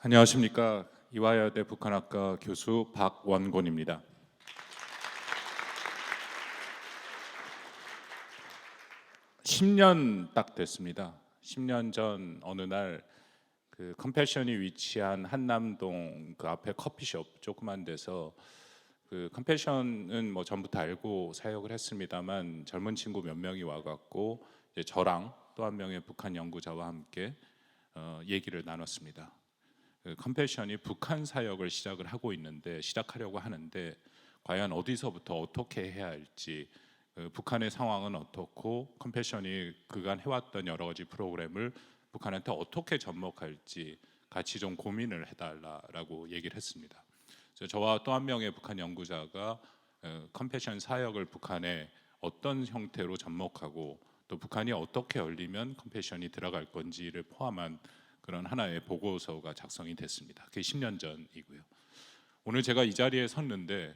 안녕하십니까. 이화여대 북한학과 교수 박원곤입니다. 10년 딱 됐습니다. 10년 전 어느 날 그 컴패션이 위치한 한남동 그 앞에 커피숍 조그만 데서 그 컴패션은 뭐 전부터 알고 사역을 했습니다만 젊은 친구 몇 명이 와갖고 이제 저랑 또 한 명의 북한 연구자와 함께 얘기를 나눴습니다. 그 컴패션이 북한 사역을 시작하려고 하는데 과연 어디서부터 어떻게 해야 할지, 북한의 상황은 어떻고 컴패션이 그간 해왔던 여러 가지 프로그램을 북한한테 어떻게 접목할지 같이 좀 고민을 해달라라고 얘기를 했습니다. 그래서 저와 또 한 명의 북한 연구자가 컴패션 사역을 북한에 어떤 형태로 접목하고 또 북한이 어떻게 열리면 컴패션이 들어갈 건지를 포함한 그런 하나의 보고서가 작성이 됐습니다. 그게 10년 전이고요. 오늘 제가 이 자리에 섰는데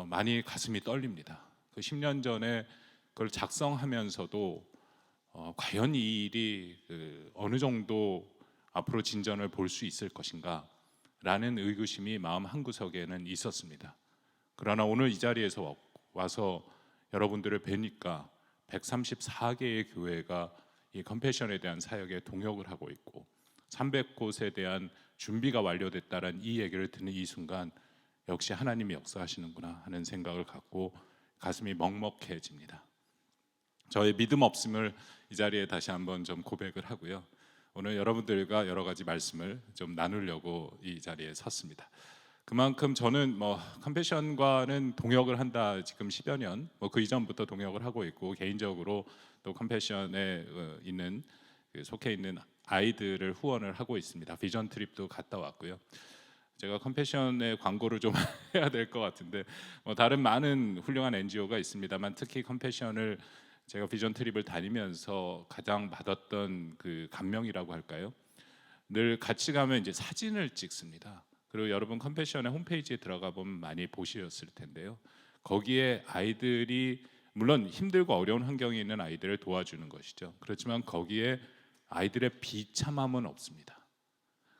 많이 가슴이 떨립니다. 그 10년 전에 그걸 작성하면서도 과연 이 일이 어느 정도 앞으로 진전을 볼 수 있을 것인가 라는 의구심이 마음 한구석에는 있었습니다. 그러나 오늘 이 자리에서 와서 여러분들을 뵈니까 134개의 교회가 이 컴패션에 대한 사역에 동역을 하고 있고 300곳에 대한 준비가 완료됐다는 이 얘기를 듣는 이 순간 역시 하나님이 역사하시는구나 하는 생각을 갖고 가슴이 먹먹해집니다. 저의 믿음 없음을 이 자리에 다시 한번 좀 고백을 하고요. 오늘 여러분들과 여러 가지 말씀을 좀 나누려고 이 자리에 섰습니다. 그만큼 저는 컴패션과는 동역을 한다 지금 10여 년, 그 이전부터 동역을 하고 있고 개인적으로 또 컴패션에 있는 속해 있는 아이들을 후원을 하고 있습니다. 비전 트립도 갔다 왔고요. 제가 컴패션의 광고를 좀 해야 될 것 같은데 다른 많은 훌륭한 NGO가 있습니다만 특히 컴패션을 제가 비전 트립을 다니면서 가장 받았던 그 감명이라고 할까요? 늘 같이 가면 이제 사진을 찍습니다. 그리고 여러분 컴패션의 홈페이지에 들어가 보면 많이 보셨을 텐데요. 거기에 아이들이 물론 힘들고 어려운 환경에 있는 아이들을 도와주는 것이죠. 그렇지만 거기에 아이들의 비참함은 없습니다.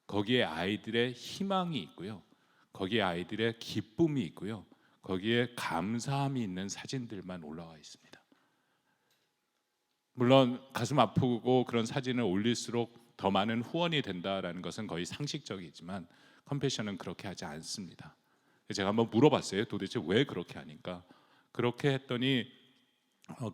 거기에 아이들의 희망이 있고요. 거기에 아이들의 기쁨이 있고요. 거기에 감사함이 있는 사진들만 올라와 있습니다. 물론 가슴 아프고 그런 사진을 올릴수록 더 많은 후원이 된다라는 것은 거의 상식적이지만 컴패션은 그렇게 하지 않습니다. 제가 한번 물어봤어요. 도대체 왜 그렇게 하니까? 그렇게 했더니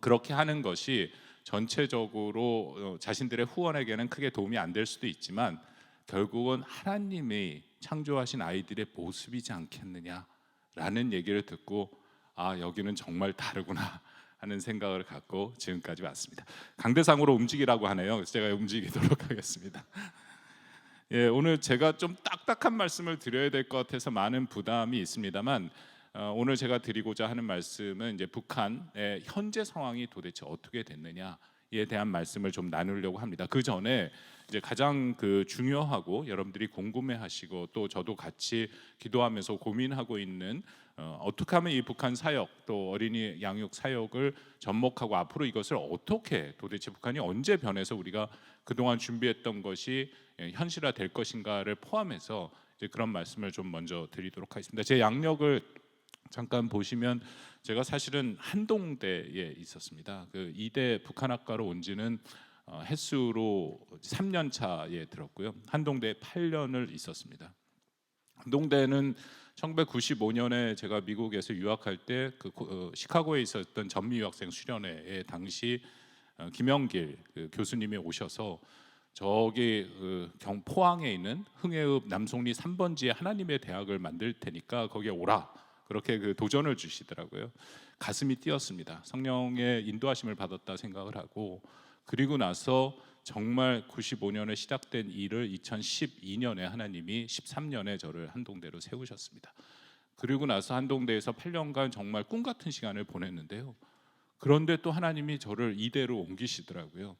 그렇게 하는 것이 전체적으로 자신들의 후원에게는 크게 도움이 안 될 수도 있지만 결국은 하나님이 창조하신 아이들의 모습이지 않겠느냐라는 얘기를 듣고 여기는 정말 다르구나 하는 생각을 갖고 지금까지 왔습니다. 강대상으로 움직이라고 하네요. 그래서 제가 움직이도록 하겠습니다. 예, 오늘 제가 좀 딱딱한 말씀을 드려야 될 것 같아서 많은 부담이 있습니다만 오늘 제가 드리고자 하는 말씀은 이제 북한의 현재 상황이 도대체 어떻게 됐느냐에 대한 말씀을 좀 나누려고 합니다. 그 전에 이제 가장 그 중요하고 여러분들이 궁금해하시고 또 저도 같이 기도하면서 고민하고 있는 어떻게 하면 이 북한 사역 또 어린이 양육 사역을 접목하고 앞으로 이것을 어떻게 도대체 북한이 언제 변해서 우리가 그동안 준비했던 것이 현실화 될 것인가를 포함해서 이제 그런 말씀을 좀 먼저 드리도록 하겠습니다. 제 양력을 잠깐 보시면 제가 사실은 한동대에 있었습니다. 그 이대 북한학과로 온 지는 햇수로 3년 차에 들었고요. 한동대에 8년을 있었습니다. 한동대는 1995년에 제가 미국에서 유학할 때 시카고에 있었던 전미 유학생 수련회에 당시 김영길 교수님이 오셔서 저기 포항에 있는 흥해읍 남송리 3번지에 하나님의 대학을 만들 테니까 거기에 오라. 그렇게 도전을 주시더라고요. 가슴이 뛰었습니다. 성령의 인도하심을 받았다 생각을 하고 그리고 나서 정말 95년에 시작된 일을 2012년에 하나님이 13년에 저를 한동대로 세우셨습니다. 그리고 나서 한동대에서 8년간 정말 꿈 같은 시간을 보냈는데요. 그런데 또 하나님이 저를 이대로 옮기시더라고요.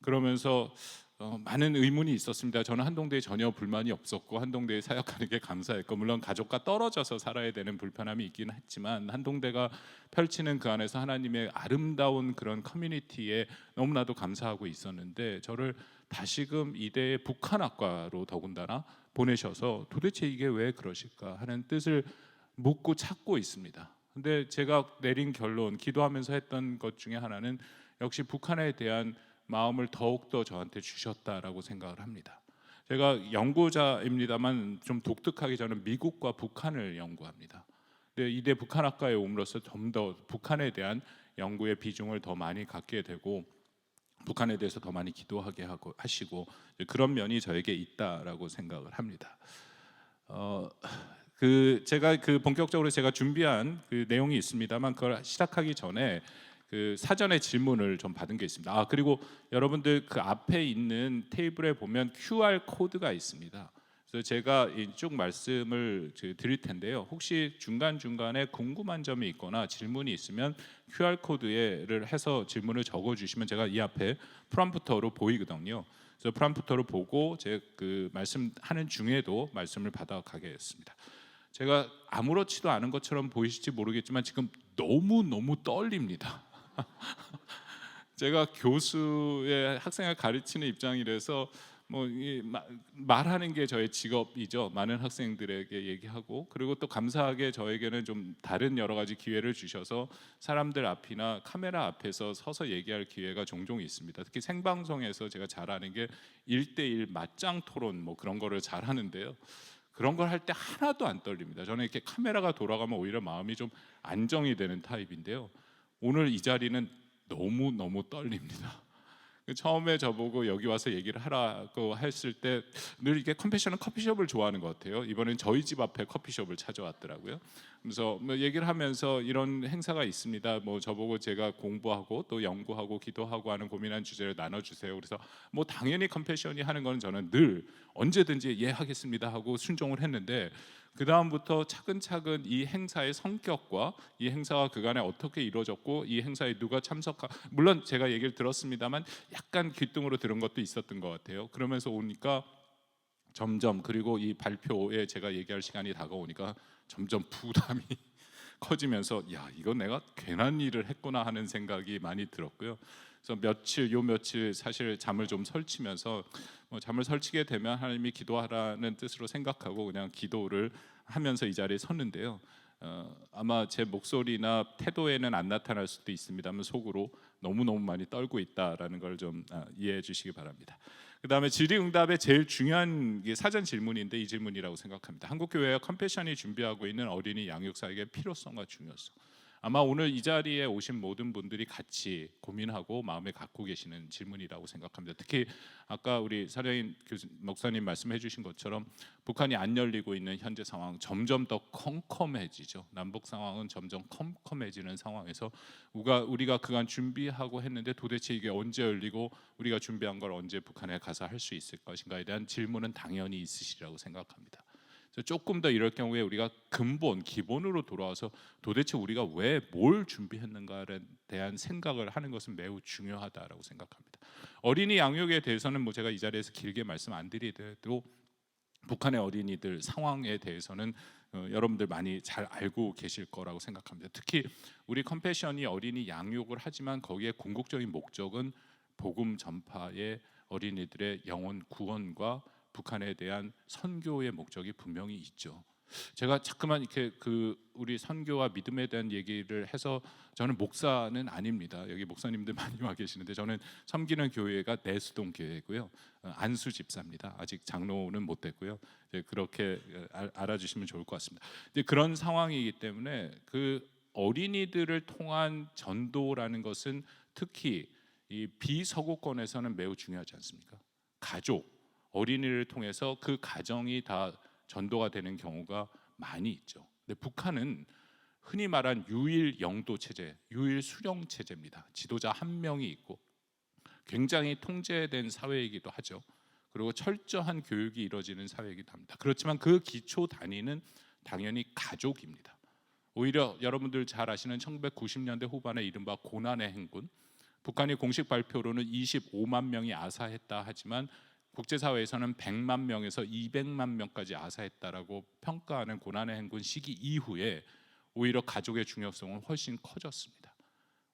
그러면서 많은 의문이 있었습니다. 저는 한동대에 전혀 불만이 없었고 한동대에 사역하는 게 감사했고, 물론 가족과 떨어져서 살아야 되는 불편함이 있기는 했지만 한동대가 펼치는 그 안에서 하나님의 아름다운 그런 커뮤니티에 너무나도 감사하고 있었는데, 저를 다시금 이대의 북한학과로 더군다나 보내셔서 도대체 이게 왜 그러실까 하는 뜻을 묻고 찾고 있습니다. 근데 제가 내린 결론, 기도하면서 했던 것 중에 하나는 역시 북한에 대한 마음을 더욱더 저한테 주셨다라고 생각을 합니다. 제가 연구자입니다만 좀 독특하게 저는 미국과 북한을 연구합니다. 근데 이대 북한학과에 옴으로써 좀 더 북한에 대한 연구의 비중을 더 많이 갖게 되고 북한에 대해서 더 많이 기도하게 하시고 그런 면이 저에게 있다라고 생각을 합니다. 제가 본격적으로 제가 준비한 그 내용이 있습니다만, 그걸 시작하기 전에 그 사전에 질문을 좀 받은 게 있습니다. 그리고 여러분들 그 앞에 있는 테이블에 보면 QR 코드가 있습니다. 그래서 제가 쭉 말씀을 드릴 텐데요. 혹시 중간 중간에 궁금한 점이 있거나 질문이 있으면 QR 코드를 해서 질문을 적어주시면 제가 이 앞에 프롬프터로 보이거든요. 그래서 프롬프터로 보고 제 그 말씀하는 중에도 말씀을 받아가겠습니다. 제가 아무렇지도 않은 것처럼 보이실지 모르겠지만 지금 너무 떨립니다. 제가 교수의 학생을 가르치는 입장이라서 말하는 게 저의 직업이죠. 많은 학생들에게 얘기하고, 그리고 또 감사하게 저에게는 좀 다른 여러 가지 기회를 주셔서 사람들 앞이나 카메라 앞에서 서서 얘기할 기회가 종종 있습니다. 특히 생방송에서 제가 잘하는 게 1대1 맞짱 토론 그런 거를 잘하는데요. 그런 걸 할 때 하나도 안 떨립니다. 저는 이렇게 카메라가 돌아가면 오히려 마음이 좀 안정이 되는 타입인데요. 오늘 이 자리는 너무 떨립니다. 처음에 저보고 여기 와서 얘기를 하라고 했을 때 늘 이게 컴패션은 커피숍을 좋아하는 것 같아요. 이번엔 저희 집 앞에 커피숍을 찾아왔더라고요. 그래서 얘기를 하면서 이런 행사가 있습니다. 저보고 제가 공부하고 또 연구하고 기도하고 하는 고민한 주제를 나눠주세요. 그래서 당연히 컴패션이 하는 건 저는 늘 언제든지 예 하겠습니다 하고 순종을 했는데, 그 다음부터 차근차근 이 행사의 성격과 이 행사가 그간에 어떻게 이루어졌고 이 행사에 누가 물론 제가 얘기를 들었습니다만 약간 귓등으로 들은 것도 있었던 것 같아요. 그러면서 오니까 점점, 그리고 이 발표에 제가 얘기할 시간이 다가오니까 점점 부담이 커지면서 이거 내가 괜한 일을 했구나 하는 생각이 많이 들었고요. 그래서 며칠 사실 잠을 좀 설치면서 잠을 설치게 되면 하나님이 기도하라는 뜻으로 생각하고 그냥 기도를 하면서 이 자리에 섰는데요. 아마 제 목소리나 태도에는 안 나타날 수도 있습니다만 속으로 너무 많이 떨고 있다라는 걸 좀 이해해 주시기 바랍니다. 그 다음에 질의응답의 제일 중요한 게 사전 질문인데, 이 질문이라고 생각합니다. 한국교회와 컴패션이 준비하고 있는 어린이 양육사역의 필요성과 중요성. 아마 오늘 이 자리에 오신 모든 분들이 같이 고민하고 마음에 갖고 계시는 질문이라고 생각합니다. 특히 아까 우리 사려인 목사님 말씀해 주신 것처럼 북한이 안 열리고 있는 현재 상황, 점점 더 컴컴해지죠. 남북 상황은 점점 컴컴해지는 상황에서 우리가 그간 준비하고 했는데 도대체 이게 언제 열리고 우리가 준비한 걸 언제 북한에 가서 할 수 있을 것인가에 대한 질문은 당연히 있으시리라고 생각합니다. 조금 더 이럴 경우에 우리가 기본으로 돌아와서 도대체 우리가 왜 뭘 준비했는가에 대한 생각을 하는 것은 매우 중요하다라고 생각합니다. 어린이 양육에 대해서는 제가 이 자리에서 길게 말씀 안 드리더라도 북한의 어린이들 상황에 대해서는 여러분들 많이 잘 알고 계실 거라고 생각합니다. 특히 우리 컴패션이 어린이 양육을 하지만 거기에 궁극적인 목적은 복음 전파의 어린이들의 영혼 구원과 북한에 대한 선교의 목적이 분명히 있죠. 제가 자꾸만 이렇게 우리 선교와 믿음에 대한 얘기를 해서, 저는 목사는 아닙니다. 여기 목사님들 많이 와 계시는데 저는 섬기는 교회가 내수동 교회고요. 안수 집사입니다. 아직 장로는 못 됐고요. 그렇게 알아주시면 좋을 것 같습니다. 그런 상황이기 때문에 그 어린이들을 통한 전도라는 것은 특히 이 비서구권에서는 매우 중요하지 않습니까? 가족, 어린이를 통해서 그 가정이 다 전도가 되는 경우가 많이 있죠. 근데 북한은 흔히 말한 유일 영도 체제, 유일 수령 체제입니다. 지도자 한 명이 있고 굉장히 통제된 사회이기도 하죠. 그리고 철저한 교육이 이루어지는 사회이기도 합니다. 그렇지만 그 기초 단위는 당연히 가족입니다. 오히려 여러분들 잘 아시는 1990년대 후반에 이른바 고난의 행군, 북한이 공식 발표로는 25만 명이 아사했다 하지만 국제사회에서는 100만 명에서 200만 명까지 아사했다라고 평가하는 고난의 행군 시기 이후에 오히려 가족의 중요성은 훨씬 커졌습니다.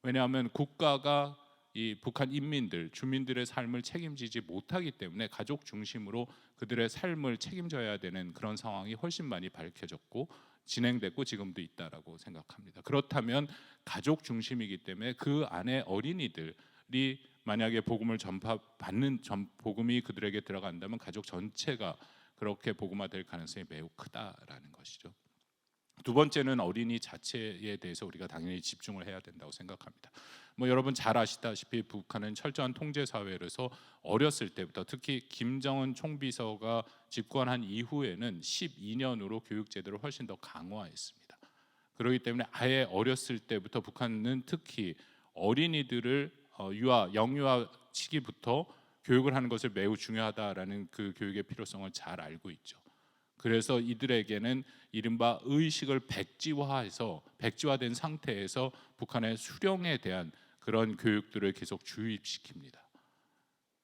왜냐하면 국가가 이 북한 인민들, 주민들의 삶을 책임지지 못하기 때문에 가족 중심으로 그들의 삶을 책임져야 되는 그런 상황이 훨씬 많이 밝혀졌고 진행됐고 지금도 있다라고 생각합니다. 그렇다면 가족 중심이기 때문에 그 안에 어린이들이 만약에 복음을 전파받는 복음이 그들에게 들어간다면 가족 전체가 그렇게 복음화될 가능성이 매우 크다라는 것이죠. 두 번째는 어린이 자체에 대해서 우리가 당연히 집중을 해야 된다고 생각합니다. 여러분 잘 아시다시피 북한은 철저한 통제 사회로서 어렸을 때부터 특히 김정은 총비서가 집권한 이후에는 12년으로 교육 제도를 훨씬 더 강화했습니다. 그렇기 때문에 아예 어렸을 때부터 북한은 특히 어린이들을 영유아 시기부터 교육을 하는 것을 매우 중요하다라는 그 교육의 필요성을 잘 알고 있죠. 그래서 이들에게는 이른바 의식을 백지화된 상태에서 북한의 수령에 대한 그런 교육들을 계속 주입시킵니다.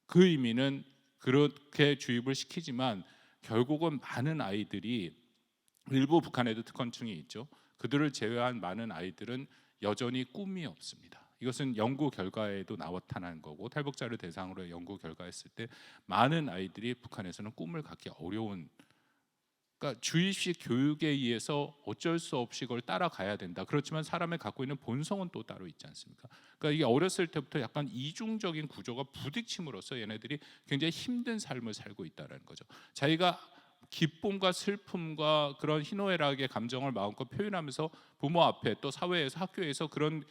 그 의미는 그렇게 주입을 시키지만 결국은 많은 아이들이 일부 북한에도 특권층이 있죠. 그들을 제외한 많은 아이들은 여전히 꿈이 없습니다. 이것은 연구 결과에도 나타난 거고 탈북자를 대상으로 연구 결과했을 때 많은 아이들이 북한에서는 꿈을 갖기 어려운, 그러니까 주입식 교육에 의해서 어쩔 수 없이 그걸 따라가야 된다. 그렇지만 사람의 갖고 있는 본성은 또 따로 있지 않습니까? 그러니까 이게 어렸을 때부터 약간 이중적인 구조가 부딪힘으로써 얘네들이 굉장히 힘든 삶을 살고 있다는 거죠. 자기가 기쁨과 슬픔과 그런 희노애락의 감정을 마음껏 표현하면서 부모 앞에 또 사회에서 학교에서 그런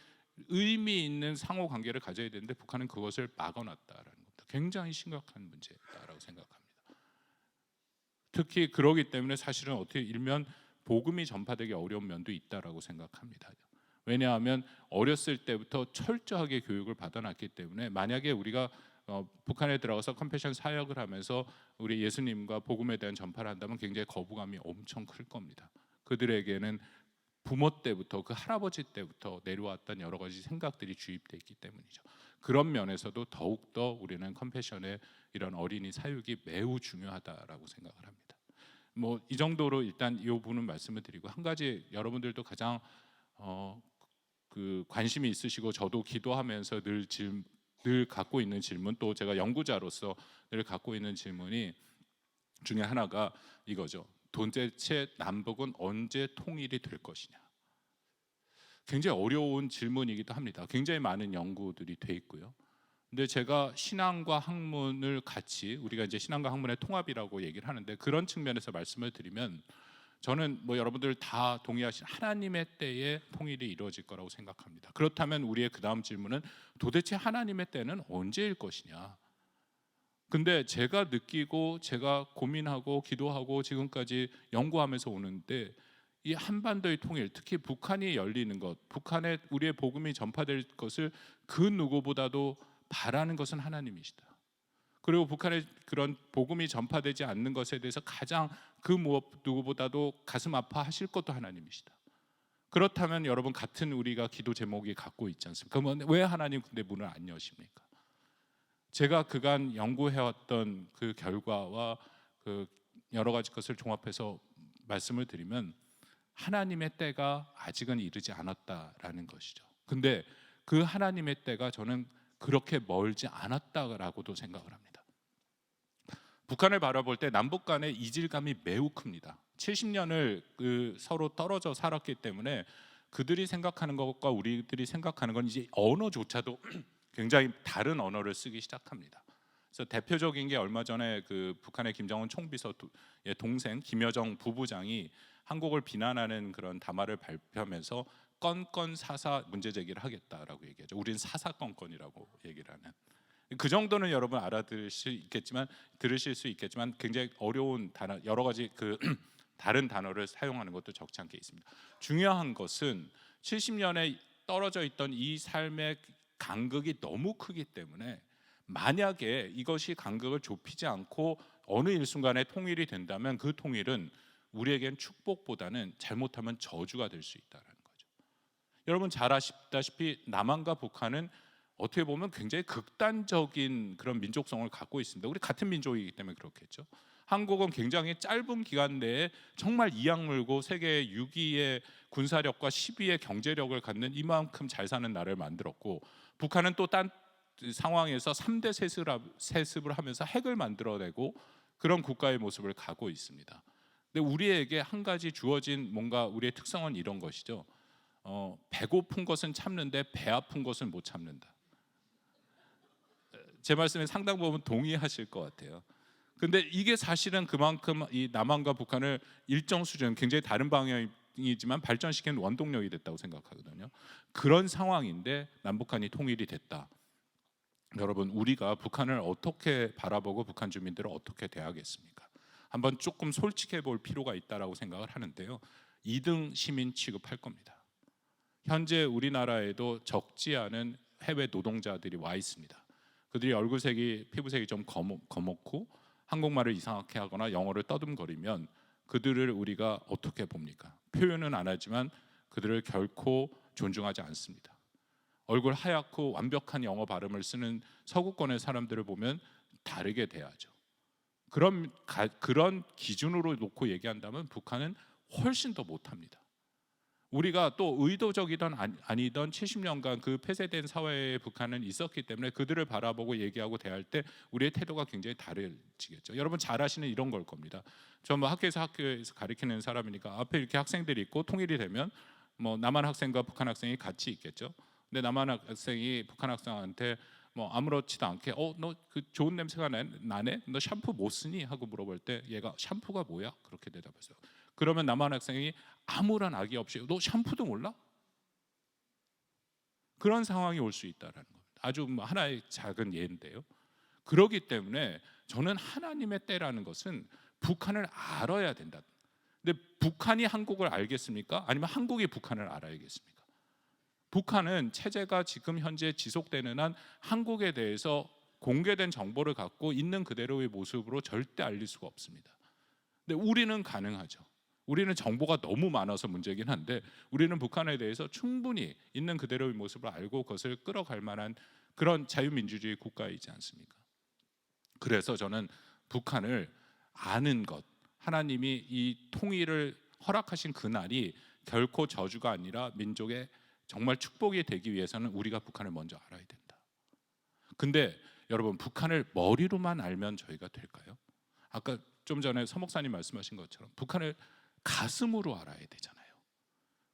의미 있는 상호 관계를 가져야 되는데 북한은 그것을 막아놨다라는 겁니다. 굉장히 심각한 문제다라고 생각합니다. 특히 그러기 때문에 사실은 어떻게 일면 복음이 전파되기 어려운 면도 있다라고 생각합니다. 왜냐하면 어렸을 때부터 철저하게 교육을 받아놨기 때문에 만약에 우리가 북한에 들어가서 컴패션 사역을 하면서 우리 예수님과 복음에 대한 전파를 한다면 굉장히 거부감이 엄청 클 겁니다. 그들에게는 부모 때부터 그 할아버지 때부터 내려왔던 여러 가지 생각들이 주입되어 있기 때문이죠. 그런 면에서도 더욱더 우리는 컴패션의 이런 어린이 사육이 매우 중요하다라고 생각을 합니다. 이 정도로 일단 이 부분은 말씀을 드리고, 한 가지 여러분들도 가장 그 관심이 있으시고 저도 기도하면서 늘 갖고 있는 질문, 또 제가 연구자로서 늘 갖고 있는 질문이 중에 하나가 이거죠. 도대체 남북은 언제 통일이 될 것이냐. 굉장히 어려운 질문이기도 합니다. 굉장히 많은 연구들이 돼 있고요. 근데 제가 신앙과 학문을 같이, 우리가 이제 신앙과 학문의 통합이라고 얘기를 하는데, 그런 측면에서 말씀을 드리면 저는 여러분들 다 동의하신 하나님의 때에 통일이 이루어질 거라고 생각합니다. 그렇다면 우리의 그 다음 질문은 도대체 하나님의 때는 언제일 것이냐. 근데 제가 느끼고 제가 고민하고 기도하고 지금까지 연구하면서 오는데, 이 한반도의 통일, 특히 북한이 열리는 것, 북한에 우리의 복음이 전파될 것을 그 누구보다도 바라는 것은 하나님이시다. 그리고 북한의 그런 복음이 전파되지 않는 것에 대해서 가장 그 무엇 누구보다도 가슴 아파하실 것도 하나님이시다. 그렇다면 여러분, 같은 우리가 기도 제목이 갖고 있지 않습니까? 그러면 왜 하나님 근데 문을 안 여십니까? 제가 그간 연구해왔던 그 결과와 그 여러 가지 것을 종합해서 말씀을 드리면 하나님의 때가 아직은 이르지 않았다라는 것이죠. 근데 그 하나님의 때가 저는 그렇게 멀지 않았다라고도 생각을 합니다. 북한을 바라볼 때 남북 간의 이질감이 매우 큽니다. 70년을 서로 떨어져 살았기 때문에 그들이 생각하는 것과 우리들이 생각하는 건 이제 언어조차도 굉장히 다른 언어를 쓰기 시작합니다. 그래서 대표적인 게 얼마 전에 그 북한의 김정은 총비서의 동생 김여정 부부장이 한국을 비난하는 그런 담화를 발표하면서 건건 사사 문제 제기를 하겠다라고 얘기하죠. 우린 사사건건이라고 얘기를 하는. 그 정도는 여러분 알아들으실 수 있겠지만 굉장히 어려운 단어, 여러 가지 그 다른 단어를 사용하는 것도 적지 않게 있습니다. 중요한 것은 70년에 떨어져 있던 이 삶의 간극이 너무 크기 때문에 만약에 이것이 간극을 좁히지 않고 어느 일순간에 통일이 된다면 그 통일은 우리에겐 축복보다는 잘못하면 저주가 될 수 있다는 거죠. 여러분 잘 아시다시피 남한과 북한은 어떻게 보면 굉장히 극단적인 그런 민족성을 갖고 있습니다. 우리 같은 민족이기 때문에 그렇겠죠. 한국은 굉장히 짧은 기간 내에 정말 이악 물고 세계 6위의 군사력과 10위의 경제력을 갖는 이만큼 잘 사는 나라를 만들었고, 북한은 또 딴 상황에서 3대 세습을 하면서 핵을 만들어내고 그런 국가의 모습을 가고 있습니다. 근데 우리에게 한 가지 주어진 뭔가 우리의 특성은 이런 것이죠. 배고픈 것은 참는데 배 아픈 것은 못 참는다. 제 말씀에 상당 부분 동의하실 것 같아요. 근데 이게 사실은 그만큼 이 남한과 북한을 일정 수준, 굉장히 다른 방향이지만 발전시키는 원동력이 됐다고 생각하거든요. 그런 상황인데 남북한이 통일이 됐다. 여러분, 우리가 북한을 어떻게 바라보고 북한 주민들을 어떻게 대하겠습니까? 한번 조금 솔직해 볼 필요가 있다라고 생각을 하는데요. 2등 시민 취급할 겁니다. 현재 우리나라에도 적지 않은 해외 노동자들이 와 있습니다. 그들이 얼굴색이, 피부색이 좀 거먹고 한국말을 이상하게 하거나 영어를 떠듬거리면 그들을 우리가 어떻게 봅니까? 표현은 안 하지만 그들을 결코 존중하지 않습니다. 얼굴 하얗고 완벽한 영어 발음을 쓰는 서구권의 사람들을 보면 다르게 대하죠. 그런 기준으로 놓고 얘기한다면 북한은 훨씬 더 못합니다. 우리가 또 의도적이든 아니든 70년간 그 폐쇄된 사회에 북한은 있었기 때문에 그들을 바라보고 얘기하고 대할 때 우리의 태도가 굉장히 다르지겠죠. 여러분 잘 아시는 이런 걸 겁니다. 저 뭐 학교에서 가르치는 사람이니까 앞에 이렇게 학생들이 있고 통일이 되면 뭐 남한 학생과 북한 학생이 같이 있겠죠. 근데 남한 학생이 북한 학생한테 뭐 아무렇지도 않게 너 그 좋은 냄새가 나네? 너 샴푸 못 쓰니? 하고 물어볼 때 얘가 샴푸가 뭐야? 그렇게 대답했어요. 그러면 남한 학생이 아무런 악의 없이 너 샴푸도 몰라? 그런 상황이 올 수 있다라는 겁니다. 아주 하나의 작은 예인데요. 그렇기 때문에 저는 하나님의 때라는 것은 북한을 알아야 된다. 근데 북한이 한국을 알겠습니까? 아니면 한국이 북한을 알아야겠습니까? 북한은 체제가 지금 현재 지속되는 한 한국에 대해서 공개된 정보를 갖고 있는 그대로의 모습으로 절대 알릴 수가 없습니다. 근데 우리는 가능하죠. 우리는 정보가 너무 많아서 문제긴 한데 우리는 북한에 대해서 충분히 있는 그대로의 모습을 알고 그것을 끌어갈 만한 그런 자유민주주의 국가이지 않습니까? 그래서 저는 북한을 아는 것, 하나님이 이 통일을 허락하신 그날이 결코 저주가 아니라 민족의 정말 축복이 되기 위해서는 우리가 북한을 먼저 알아야 된다. 근데 여러분, 북한을 머리로만 알면 저희가 될까요? 아까 좀 전에 서 목사님 말씀하신 것처럼 북한을 가슴으로 알아야 되잖아요.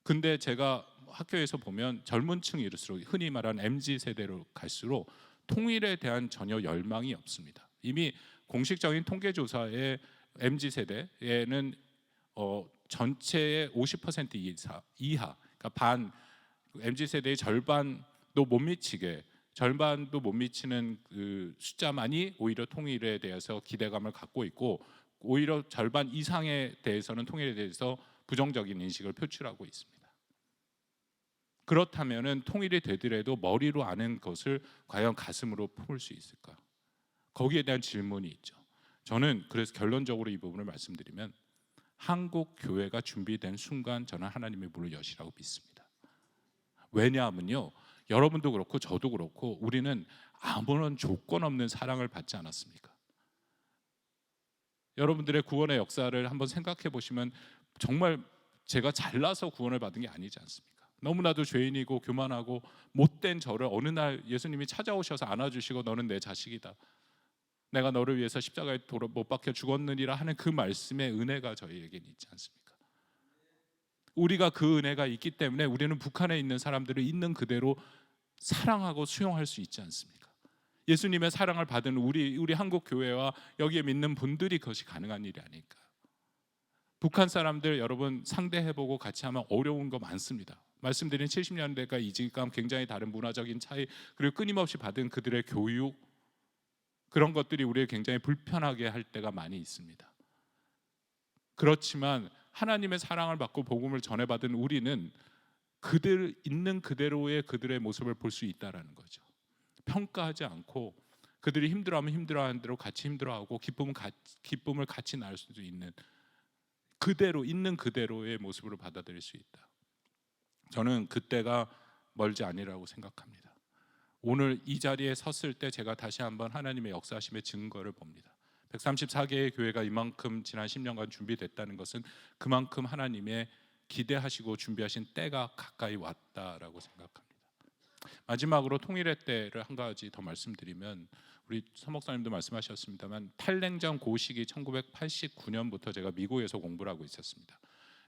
근데 제가 학교에서 보면 젊은 층일수록 흔히 말하는 MZ 세대로 갈수록 통일에 대한 전혀 열망이 없습니다. 이미 공식적인 통계 조사에 MZ 세대에는 전체의 50% 이하, 그러니까 반 MZ 세대의 절반도 못 미치게, 절반도 못 미치는 그 숫자만이 오히려 통일에 대해서 기대감을 갖고 있고, 오히려 절반 이상에 대해서는 통일에 대해서 부정적인 인식을 표출하고 있습니다. 그렇다면은 통일이 되더라도 머리로 아는 것을 과연 가슴으로 품을 수 있을까? 거기에 대한 질문이 있죠. 저는 그래서 결론적으로 이 부분을 말씀드리면 한국 교회가 준비된 순간 저는 하나님의 문을 여시라고 믿습니다. 왜냐하면요, 여러분도 그렇고 저도 그렇고 우리는 아무런 조건 없는 사랑을 받지 않았습니까? 여러분들의 구원의 역사를 한번 생각해 보시면 정말 제가 잘나서 구원을 받은 게 아니지 않습니까? 너무나도 죄인이고 교만하고 못된 저를 어느 날 예수님이 찾아오셔서 안아주시고 너는 내 자식이다, 내가 너를 위해서 십자가에 못 박혀 죽었느니라 하는 그 말씀의 은혜가 저희에게는 있지 않습니까? 우리가 그 은혜가 있기 때문에 우리는 북한에 있는 사람들을 있는 그대로 사랑하고 수용할 수 있지 않습니까? 예수님의 사랑을 받은 우리 한국 교회와 여기에 믿는 분들이 그것이 가능한 일이 아닐까. 북한 사람들 여러분 상대해보고 같이 하면 어려운 거 많습니다. 말씀드린 70년대가 이직감, 굉장히 다른 문화적인 차이, 그리고 끊임없이 받은 그들의 교육, 그런 것들이 우리를 굉장히 불편하게 할 때가 많이 있습니다. 그렇지만 하나님의 사랑을 받고 복음을 전해받은 우리는 그들 있는 그대로의 그들의 모습을 볼 수 있다라는 거죠. 평가하지 않고 그들이 힘들어하면 힘들어하는 대로 같이 힘들어하고 기쁨을 같이 나눌 수도 있는, 그대로 있는 그대로의 모습으로 받아들일 수 있다. 저는 그때가 멀지 아니라고 생각합니다. 오늘 이 자리에 섰을 때 제가 다시 한번 하나님의 역사하심의 증거를 봅니다. 134개의 교회가 이만큼 지난 10년간 준비됐다는 것은 그만큼 하나님의 기대하시고 준비하신 때가 가까이 왔다라고 생각합니다. 마지막으로 통일의 때를 한 가지 더 말씀드리면, 우리 서 목사님도 말씀하셨습니다만 탈냉전 고시기 1989년부터 제가 미국에서 공부를 하고 있었습니다.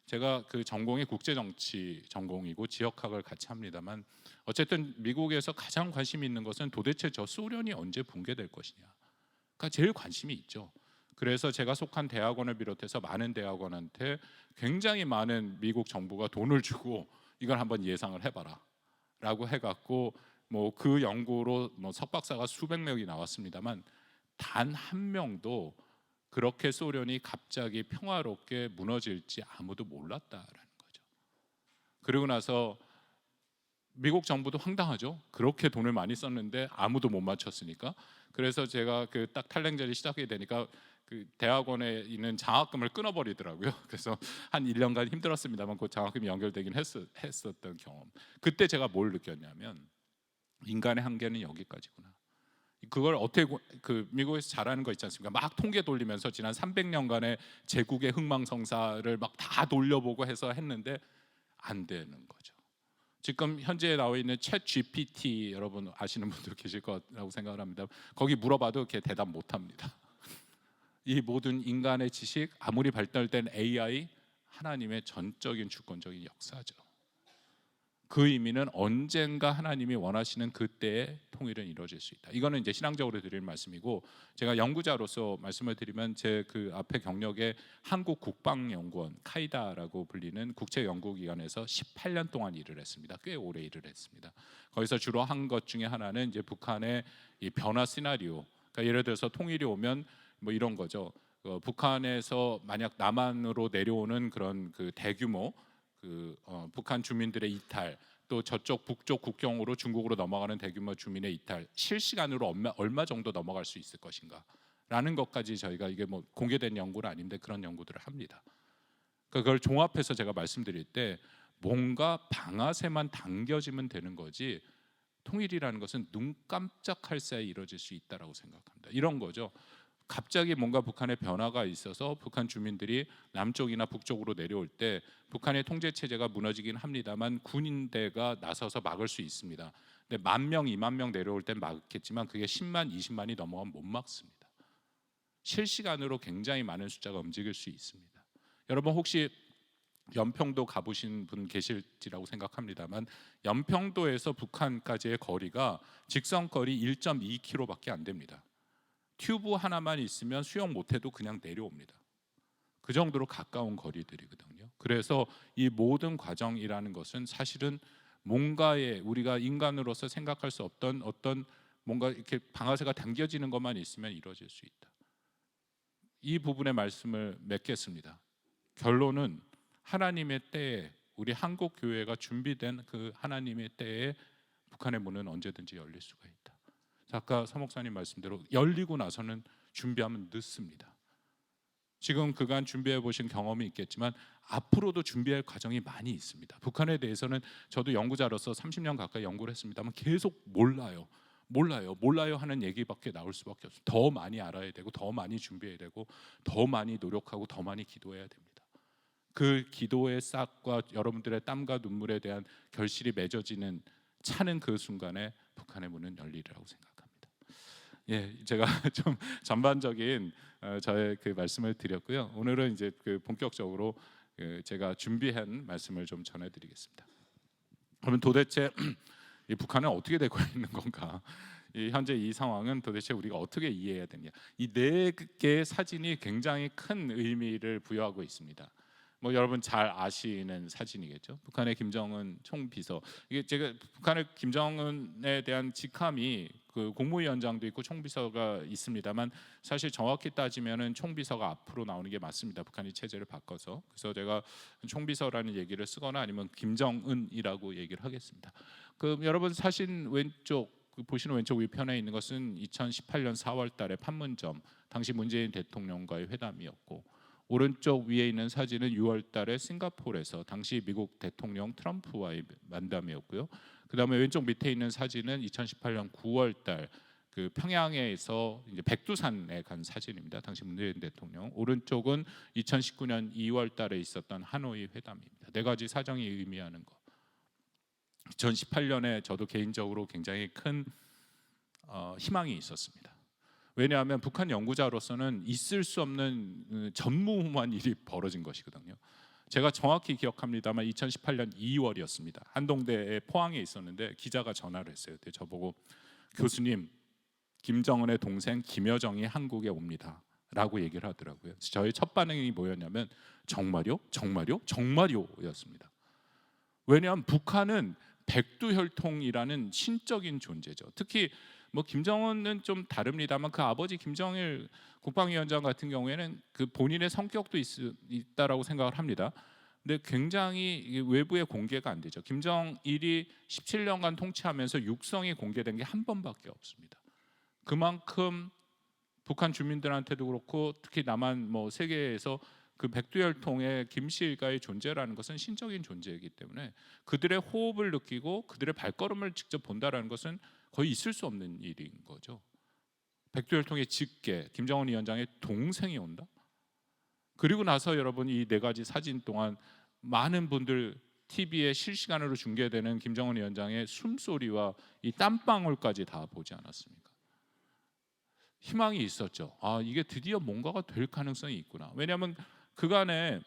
제가 그 전공이 국제정치 전공이고 지역학을 같이 합니다만, 어쨌든 미국에서 가장 관심이 있는 것은 도대체 저 소련이 언제 붕괴될 것이냐가 제일 관심이 있죠. 그래서 제가 속한 대학원을 비롯해서 많은 대학원한테 굉장히 많은 미국 정부가 돈을 주고 이걸 한번 예상을 해봐라 라고 해갖고 뭐 그 연구로 뭐 석박사가 수백 명이 나왔습니다만 단 한 명도 그렇게 소련이 갑자기 평화롭게 무너질지 아무도 몰랐다라는 거죠. 그리고 나서 미국 정부도 황당하죠. 그렇게 돈을 많이 썼는데 아무도 못 맞췄으니까. 그래서 제가 그 딱 탈냉전이 시작이 되니까 그 대학원에 있는 장학금을 끊어버리더라고요. 그래서 한 1년간 힘들었습니다만 그 장학금이 연결되긴 했었던 경험. 그때 제가 뭘 느꼈냐면 인간의 한계는 여기까지구나. 그걸 어떻게 그 미국에서 잘하는 거 있지 않습니까? 막 통계 돌리면서 지난 300년간의 제국의 흥망성사를 막 다 돌려보고 해서 했는데 안 되는 거죠. 지금 현재 나와 있는 챗 GPT, 여러분 아시는 분들 계실 거라고 생각을 합니다. 거기 물어봐도 이렇게 대답 못 합니다. 이 모든 인간의 지식, 아무리 발달된 AI, 하나님의 전적인 주권적인 역사죠. 그 의미는 언젠가 하나님이 원하시는 그때에 통일은 이루어질 수 있다. 이거는 이제 신앙적으로 드릴 말씀이고, 제가 연구자로서 말씀을 드리면 제 그 앞에 경력에 한국국방연구원 카이다라고 불리는 국제연구기관에서 18년 동안 일을 했습니다. 꽤 오래 일을 했습니다. 거기서 주로 한 것 중에 하나는 이제 북한의 이 변화 시나리오. 그러니까 예를 들어서 통일이 오면 뭐 이런 거죠. 북한에서 만약 남한으로 내려오는 그런 그 대규모 북한 주민들의 이탈, 또 저쪽 북쪽 국경으로 중국으로 넘어가는 대규모 주민의 이탈, 실시간으로 얼마 정도 넘어갈 수 있을 것인가 라는 것까지 저희가, 이게 뭐 공개된 연구는 아닌데 그런 연구들을 합니다. 그걸 종합해서 제가 말씀드릴 때 뭔가 방아쇠만 당겨지면 되는 거지, 통일이라는 것은 눈 깜짝할 새에 이루어질 수 있다라고 생각합니다. 이런 거죠. 갑자기 뭔가 북한의 변화가 있어서 북한 주민들이 남쪽이나 북쪽으로 내려올 때 북한의 통제 체제가 무너지긴 합니다만 군인대가 나서서 막을 수 있습니다. 근데 10,000명, 20,000명 내려올 땐 막겠지만 그게 10만, 20만이 넘어가면 못 막습니다. 실시간으로 굉장히 많은 숫자가 움직일 수 있습니다. 여러분 혹시 연평도 가보신 분 계실지라고 생각합니다만, 연평도에서 북한까지의 거리가 직선거리 1.2km밖에 안 됩니다. 튜브 하나만 있으면 수영 못해도 그냥 내려옵니다. 그 정도로 가까운 거리들이거든요. 그래서 이 모든 과정이라는 것은 사실은 뭔가에 우리가 인간으로서 생각할 수 없던 어떤 뭔가 이렇게 방아쇠가 당겨지는 것만 있으면 이루어질 수 있다. 이 부분의 말씀을 맺겠습니다. 결론은 하나님의 때에, 우리 한국 교회가 준비된 그 하나님의 때에 북한의 문은 언제든지 열릴 수가 있다. 아까 서 목사님 말씀대로 열리고 나서는 준비하면 늦습니다. 지금 그간 준비해 보신 경험이 있겠지만 앞으로도 준비할 과정이 많이 있습니다. 북한에 대해서는 저도 연구자로서 30년 가까이 연구를 했습니다만 계속 몰라요 하는 얘기밖에 나올 수밖에 없어요. 더 많이 알아야 되고 더 많이 준비해야 되고 더 많이 노력하고 더 많이 기도해야 됩니다. 그 기도의 싹과 여러분들의 땀과 눈물에 대한 결실이 맺어지는 차는 그 순간에 북한의 문은 열리리라고 생각합니다. 예, 제가 좀 전반적인 저의 그 말씀을 드렸고요. 오늘은 이제 그 본격적으로 제가 준비한 말씀을 좀 전해드리겠습니다. 그러면 도대체 이 북한은 어떻게 되고 있는 건가? 현재 이 상황은 도대체 우리가 어떻게 이해해야 되냐? 이 네 개의 사진이 굉장히 큰 의미를 부여하고 있습니다. 뭐 여러분 잘 아시는 사진이겠죠. 북한의 김정은 총비서. 이게 제가 북한의 김정은에 대한 직함이 그 국무위원장도 있고 총비서가 있습니다만 사실 정확히 따지면은 총비서가 앞으로 나오는 게 맞습니다. 북한이 체제를 바꿔서. 그래서 제가 총비서라는 얘기를 쓰거나 아니면 김정은이라고 얘기를 하겠습니다. 그 여러분 사진 왼쪽 보시는 왼쪽 위편에 있는 것은 2018년 4월달에 판문점 당시 문재인 대통령과의 회담이었고, 오른쪽 위에 있는 사진은 6월 달에 싱가포르에서 당시 미국 대통령 트럼프와의 만남이었고요. 그다음에 왼쪽 밑에 있는 사진은 2018년 9월 달 그 평양에서 이제 백두산에 간 사진입니다. 당시 문재인 대통령. 오른쪽은 2019년 2월 달에 있었던 하노이 회담입니다. 네 가지 사정이 의미하는 거. 2018년에 저도 개인적으로 굉장히 큰 희망이 있었습니다. 왜냐하면 북한 연구자로서는 있을 수 없는 전무후무한 일이 벌어진 것이거든요. 제가 정확히 기억합니다만 2018년 2월이었습니다. 한동대에 포항에 있었는데 기자가 전화를 했어요. 근데 저보고 교수님, 김정은의 동생 김여정이 한국에 옵니다 라고 얘기를 하더라고요. 저의 첫 반응이 뭐였냐면 정말요? 정말요? 정말요? 였습니다. 왜냐하면 북한은 백두혈통이라는 신적인 존재죠. 특히 뭐 김정은은 좀 다릅니다만 그 아버지 김정일 국방위원장 같은 경우에는 그 본인의 성격도 있다라고 생각을 합니다. 근데 굉장히 외부에 공개가 안 되죠. 김정일이 17년간 통치하면서 육성이 공개된 게 한 번밖에 없습니다. 그만큼 북한 주민들한테도 그렇고 특히 남한 뭐 세계에서 그 백두혈통의 김씨 일가의 존재라는 것은 신적인 존재이기 때문에 그들의 호흡을 느끼고 그들의 발걸음을 직접 본다라는 것은 거의 있을 수 없는 일인 거죠. 백두혈통의 직계, 김정은 위원장의 동생이 온다. 그리고 나서 여러분 이 네 가지 사진 동안 많은 분들 TV에 실시간으로 중계되는 김정은 위원장의 숨소리와 이 땀방울까지 다 보지 않았습니까? 희망이 있었죠. 아, 이게 드디어 뭔가가 될 가능성이 있구나. 왜냐하면 그간에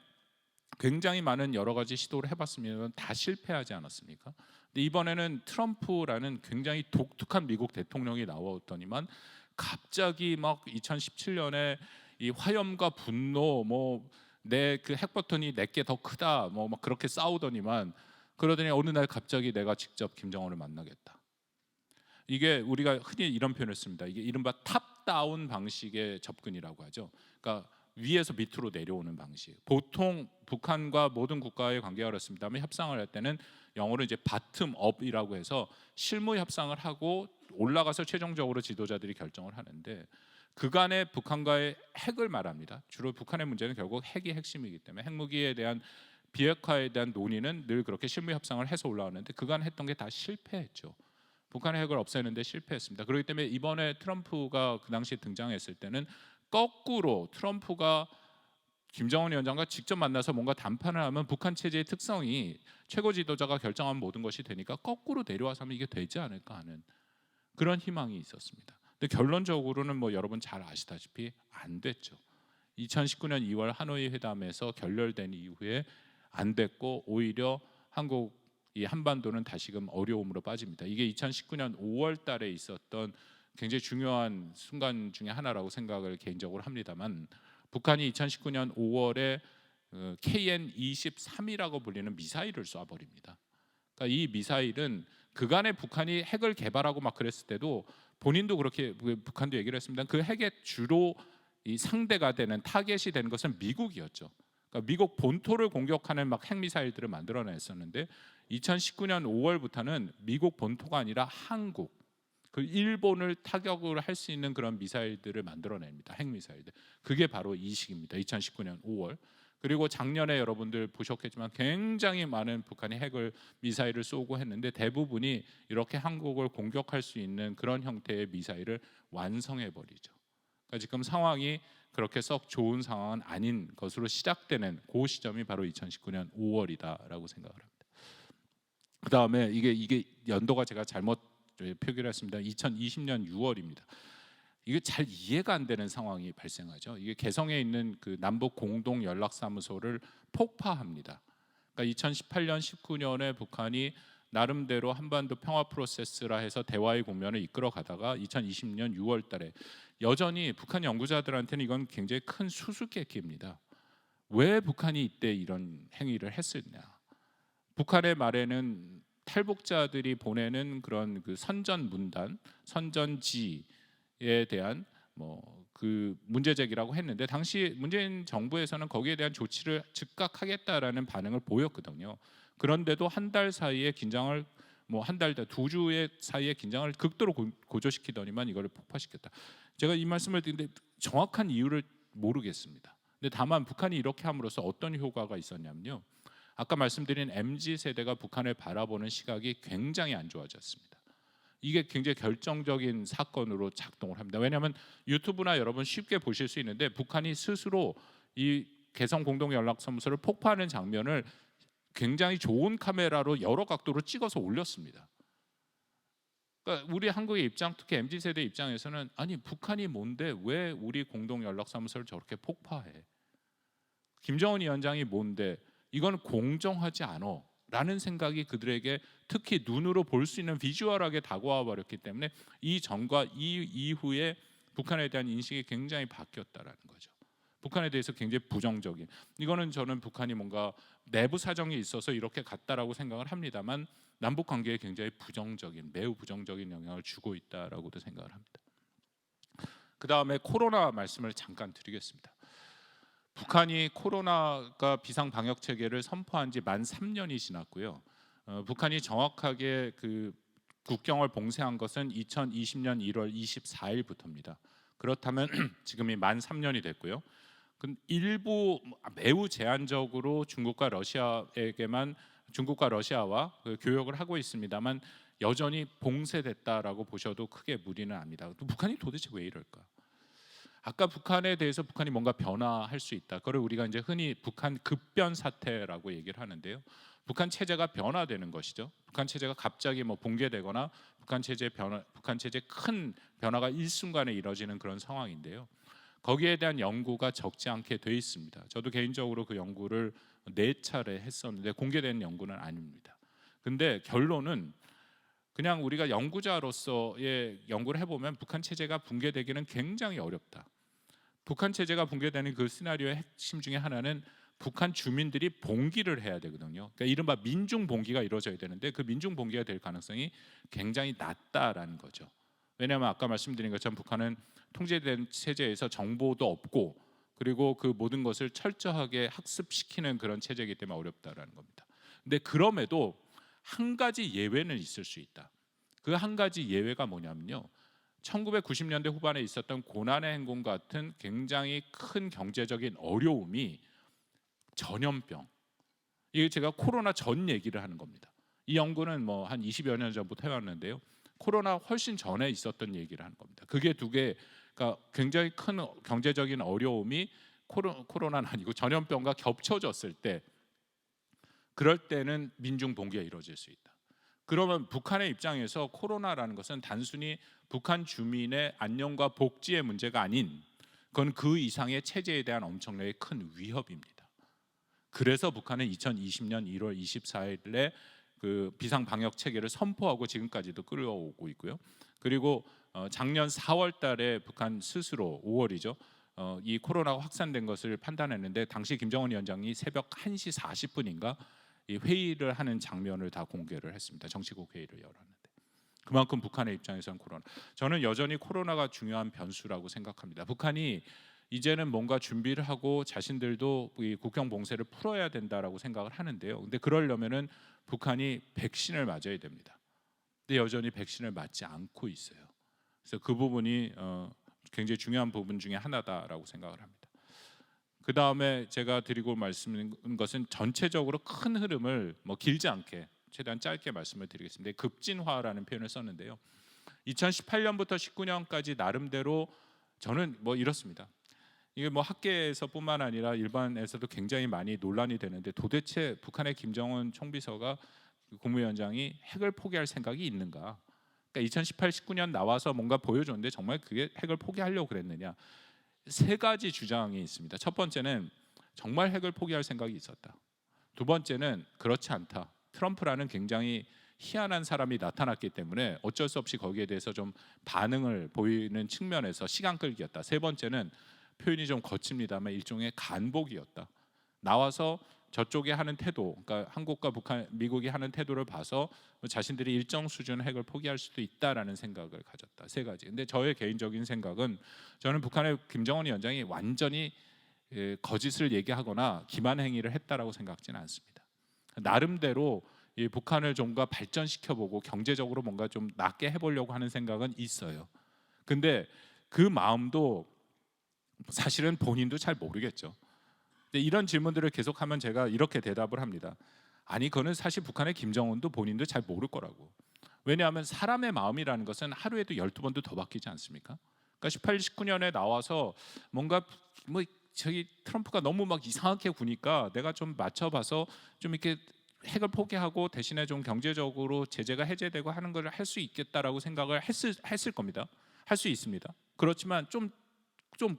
굉장히 많은 여러 가지 시도를 해봤으면 다 실패하지 않았습니까? 근데 이번에는 트럼프라는 굉장히 독특한 미국 대통령이 나왔더니만 갑자기 막 2017년에 이 화염과 분노, 뭐 내 그 핵버튼이 내게 더 크다, 뭐 막 그렇게 싸우더니만 그러더니 어느 날 갑자기 내가 직접 김정은을 만나겠다. 이게 우리가 흔히 이런 표현을 씁니다. 이게 이른바 탑다운 방식의 접근이라고 하죠. 그러니까 위에서 밑으로 내려오는 방식. 보통 북한과 모든 국가의 관계가 그렇습니다만 협상을 할 때는 영어로 이제 바텀업이라고 해서 실무 협상을 하고 올라가서 최종적으로 지도자들이 결정을 하는데 그간의 북한과의 핵을 말합니다. 주로 북한의 문제는 결국 핵이 핵심이기 때문에 핵무기에 대한 비핵화에 대한 논의는 늘 그렇게 실무 협상을 해서 올라왔는데 그간 했던 게 다 실패했죠. 북한의 핵을 없애는데 실패했습니다. 그렇기 때문에 이번에 트럼프가 그 당시에 등장했을 때는 거꾸로 트럼프가 김정은 위원장과 직접 만나서 뭔가 담판을 하면 북한 체제의 특성이 최고 지도자가 결정한 모든 것이 되니까 거꾸로 내려와서 하면 이게 되지 않을까 하는 그런 희망이 있었습니다. 근데 결론적으로는 뭐 여러분 잘 아시다시피 안 됐죠. 2019년 2월 하노이 회담에서 결렬된 이후에 안 됐고 오히려 한국 이 한반도는 다시금 어려움으로 빠집니다. 이게 2019년 5월 달에 있었던 굉장히 중요한 순간 중에 하나라고 생각을 개인적으로 합니다만 북한이 2019년 5월에 KN-23이라고 불리는 미사일을 쏴버립니다. 그러니까 이 미사일은 그간에 북한이 핵을 개발하고 막 그랬을 때도 본인도 그렇게 북한도 얘기를 했습니다. 그 핵의 주로 이 상대가 되는 타겟이 되는 것은 미국이었죠. 그러니까 미국 본토를 공격하는 막 핵미사일들을 만들어냈었는데 2019년 5월부터는 미국 본토가 아니라 한국, 그 일본을 타격을 할 수 있는 그런 미사일들을 만들어냅니다. 핵미사일들. 그게 바로 이 시기입니다. 2019년 5월. 그리고 작년에 여러분들 보셨겠지만 굉장히 많은 북한이 핵을 미사일을 쏘고 했는데 대부분이 이렇게 한국을 공격할 수 있는 그런 형태의 미사일을 완성해 버리죠. 그러니까 지금 상황이 그렇게 썩 좋은 상황은 아닌 것으로 시작되는 그 시점이 바로 2019년 5월이다라고 생각을 합니다. 그 다음에 이게 연도가 제가 잘못 표기를 했습니다. 2020년 6월입니다. 이게 잘 이해가 안 되는 상황이 발생하죠. 이게 개성에 있는 그 남북 공동 연락사무소를 폭파합니다. 그러니까 2018년 19년에 북한이 나름대로 한반도 평화 프로세스라 해서 대화의 국면을 이끌어 가다가 2020년 6월 달에 여전히 북한 연구자들한테는 이건 굉장히 큰 수수께끼입니다. 왜 북한이 이때 이런 행위를 했었냐? 북한의 말에는 탈북자들이 보내는 그런 그 선전 문단, 선전지에 대한 뭐 그 문제 제기라고 했는데 당시 문재인 정부에서는 거기에 대한 조치를 즉각 하겠다라는 반응을 보였거든요. 그런데도 한 달 사이에 긴장을 뭐 한 달, 두 주의 사이에 긴장을 극도로 고조시키더니만 이걸 폭파시켰다. 제가 이 말씀을 드리는데 정확한 이유를 모르겠습니다. 근데 다만 북한이 이렇게 함으로써 어떤 효과가 있었냐면요. 아까 말씀드린 MZ 세대가 북한을 바라보는 시각이 굉장히 안 좋아졌습니다. 이게 굉장히 결정적인 사건으로 작동을 합니다. 왜냐하면 유튜브나 여러분 쉽게 보실 수 있는데 북한이 스스로 이 개성 공동 연락사무소를 폭파하는 장면을 굉장히 좋은 카메라로 여러 각도로 찍어서 올렸습니다. 그러니까 우리 한국의 입장, 특히 MZ 세대 입장에서는 아니 북한이 뭔데 왜 우리 공동 연락사무소를 저렇게 폭파해? 김정은 위원장이 뭔데 이건 공정하지 않어 라는 생각이 그들에게 특히 눈으로 볼 수 있는 비주얼하게 다가와 버렸기 때문에 이 전과 이 이후에 북한에 대한 인식이 굉장히 바뀌었다라는 거죠. 북한에 대해서 굉장히 부정적인, 이거는 저는 북한이 뭔가 내부 사정이 있어서 이렇게 갔다라고 생각을 합니다만 남북 관계에 굉장히 부정적인, 매우 부정적인 영향을 주고 있다라고도 생각을 합니다. 그 다음에 코로나 말씀을 잠깐 드리겠습니다. 북한이 코로나가 비상 방역 체계를 선포한 지 만 3년이 지났고요. 북한이 정확하게 그 국경을 봉쇄한 것은 2020년 1월 24일부터입니다. 그렇다면 지금이 만 3년이 됐고요. 일부 매우 제한적으로 중국과 러시아에게만, 중국과 러시아와 그 교역을 하고 있습니다만 여전히 봉쇄됐다라고 보셔도 크게 무리는 아닙니다. 북한이 도대체 왜 이럴까? 아까 북한에 대해서 북한이 뭔가 변화할 수 있다. 그걸 우리가 이제 흔히 북한 급변 사태라고 얘기를 하는데요. 북한 체제가 변화되는 것이죠. 북한 체제가 갑자기 뭐 붕괴되거나 북한 체제 큰 변화가 일순간에 이뤄지는 그런 상황인데요. 거기에 대한 연구가 적지 않게 돼 있습니다. 저도 개인적으로 그 연구를 4차례 했었는데 공개된 연구는 아닙니다. 근데 결론은 그냥 우리가 연구자로서의 연구를 해보면 북한 체제가 붕괴되기는 굉장히 어렵다. 북한 체제가 붕괴되는 그 시나리오의 핵심 중에 하나는 북한 주민들이 봉기를 해야 되거든요. 그러니까 이른바 민중 봉기가 이루어져야 되는데 그 민중 봉기가 될 가능성이 굉장히 낮다라는 거죠. 왜냐하면 아까 말씀드린 것처럼 북한은 통제된 체제에서 정보도 없고 그리고 그 모든 것을 철저하게 학습시키는 그런 체제이기 때문에 어렵다라는 겁니다. 근데 그럼에도 한 가지 예외는 있을 수 있다. 그 한 가지 예외가 뭐냐면요. 1990년대 후반에 있었던 고난의 행군 같은 굉장히 큰 경제적인 어려움이 전염병. 이게 제가 코로나 전 얘기를 하는 겁니다. 이 연구는 뭐 한 20여 년 전부터 해왔는데요. 코로나 훨씬 전에 있었던 얘기를 하는 겁니다. 그게 두 개, 그러니까 굉장히 큰 경제적인 어려움이 코로나는 아니고 전염병과 겹쳐졌을 때, 그럴 때는 민중 봉기가 이루어질 수 있다. 그러면 북한의 입장에서 코로나라는 것은 단순히 북한 주민의 안녕과 복지의 문제가 아닌, 그건 그 이상의 체제에 대한 엄청나게 큰 위협입니다. 그래서 북한은 2020년 1월 24일에 그 비상 방역 체계를 선포하고 지금까지도 끌어오고 있고요. 그리고 작년 4월달에 북한 스스로 5월이죠. 이 코로나가 확산된 것을 판단했는데 당시 김정은 위원장이 새벽 1시 40분인가 이 회의를 하는 장면을 다 공개를 했습니다. 정치국 회의를 열었는데 그만큼 북한의 입장에서는 저는 여전히 코로나가 중요한 변수라고 생각합니다. 북한이 이제는 뭔가 준비를 하고 자신들도 이 국경 봉쇄를 풀어야 된다라고 생각을 하는데요. 근데 그러려면은 북한이 백신을 맞아야 됩니다. 근데 여전히 백신을 맞지 않고 있어요. 그래서 그 부분이 굉장히 중요한 부분 중에 하나다라고 생각을 합니다. 그 다음에 제가 드리고 말씀드린 것은 전체적으로 큰 흐름을 뭐 길지 않게 최대한 짧게 말씀을 드리겠습니다. 급진화라는 표현을 썼는데요. 2018년부터 19년까지 나름대로 저는 뭐 이렇습니다. 이게 뭐 학계에서뿐만 아니라 일반에서도 굉장히 많이 논란이 되는데 도대체 북한의 김정은 총비서가 국무위원장이 핵을 포기할 생각이 있는가? 그러니까 2018, 19년 나와서 뭔가 보여줬는데 정말 그게 핵을 포기하려고 그랬느냐? 3가지 주장이 있습니다. 첫 번째는 정말 핵을 포기할 생각이 있었다. 두 번째는 그렇지 않다. 트럼프라는 굉장히 희한한 사람이 나타났기 때문에 어쩔 수 없이 거기에 대해서 좀 반응을 보이는 측면에서 시간 끌기였다. 세 번째는 표현이 좀 거칩니다만 일종의 간복이었다. 나와서 저쪽에 하는 태도, 그러니까 한국과 북한, 미국이 하는 태도를 봐서 자신들이 일정 수준 핵을 포기할 수도 있다라는 생각을 가졌다. 3가지. 근데 저의 개인적인 생각은 저는 북한의 김정은 위원장이 완전히 거짓을 얘기하거나 기만 행위를 했다라고 생각지는 않습니다. 나름대로 이 북한을 좀더 발전시켜보고 경제적으로 뭔가 좀 낫게 해보려고 하는 생각은 있어요. 근데 그 마음도 사실은 본인도 잘 모르겠죠. 근데 이런 질문들을 계속하면 제가 이렇게 대답을 합니다. 아니 그거는 사실 북한의 김정은도 본인도 잘 모를 거라고. 왜냐하면 사람의 마음이라는 것은 하루에도 12번도 더 바뀌지 않습니까? 그러니까 18, 19년에 나와서 뭔가 뭐 저기 트럼프가 너무 막 이상하게 구니까 내가 좀 맞춰봐서 좀 이렇게 핵을 포기하고 대신에 좀 경제적으로 제재가 해제되고 하는 걸 할 수 있겠다라고 생각을 했을 겁니다. 할 수 있습니다. 그렇지만 좀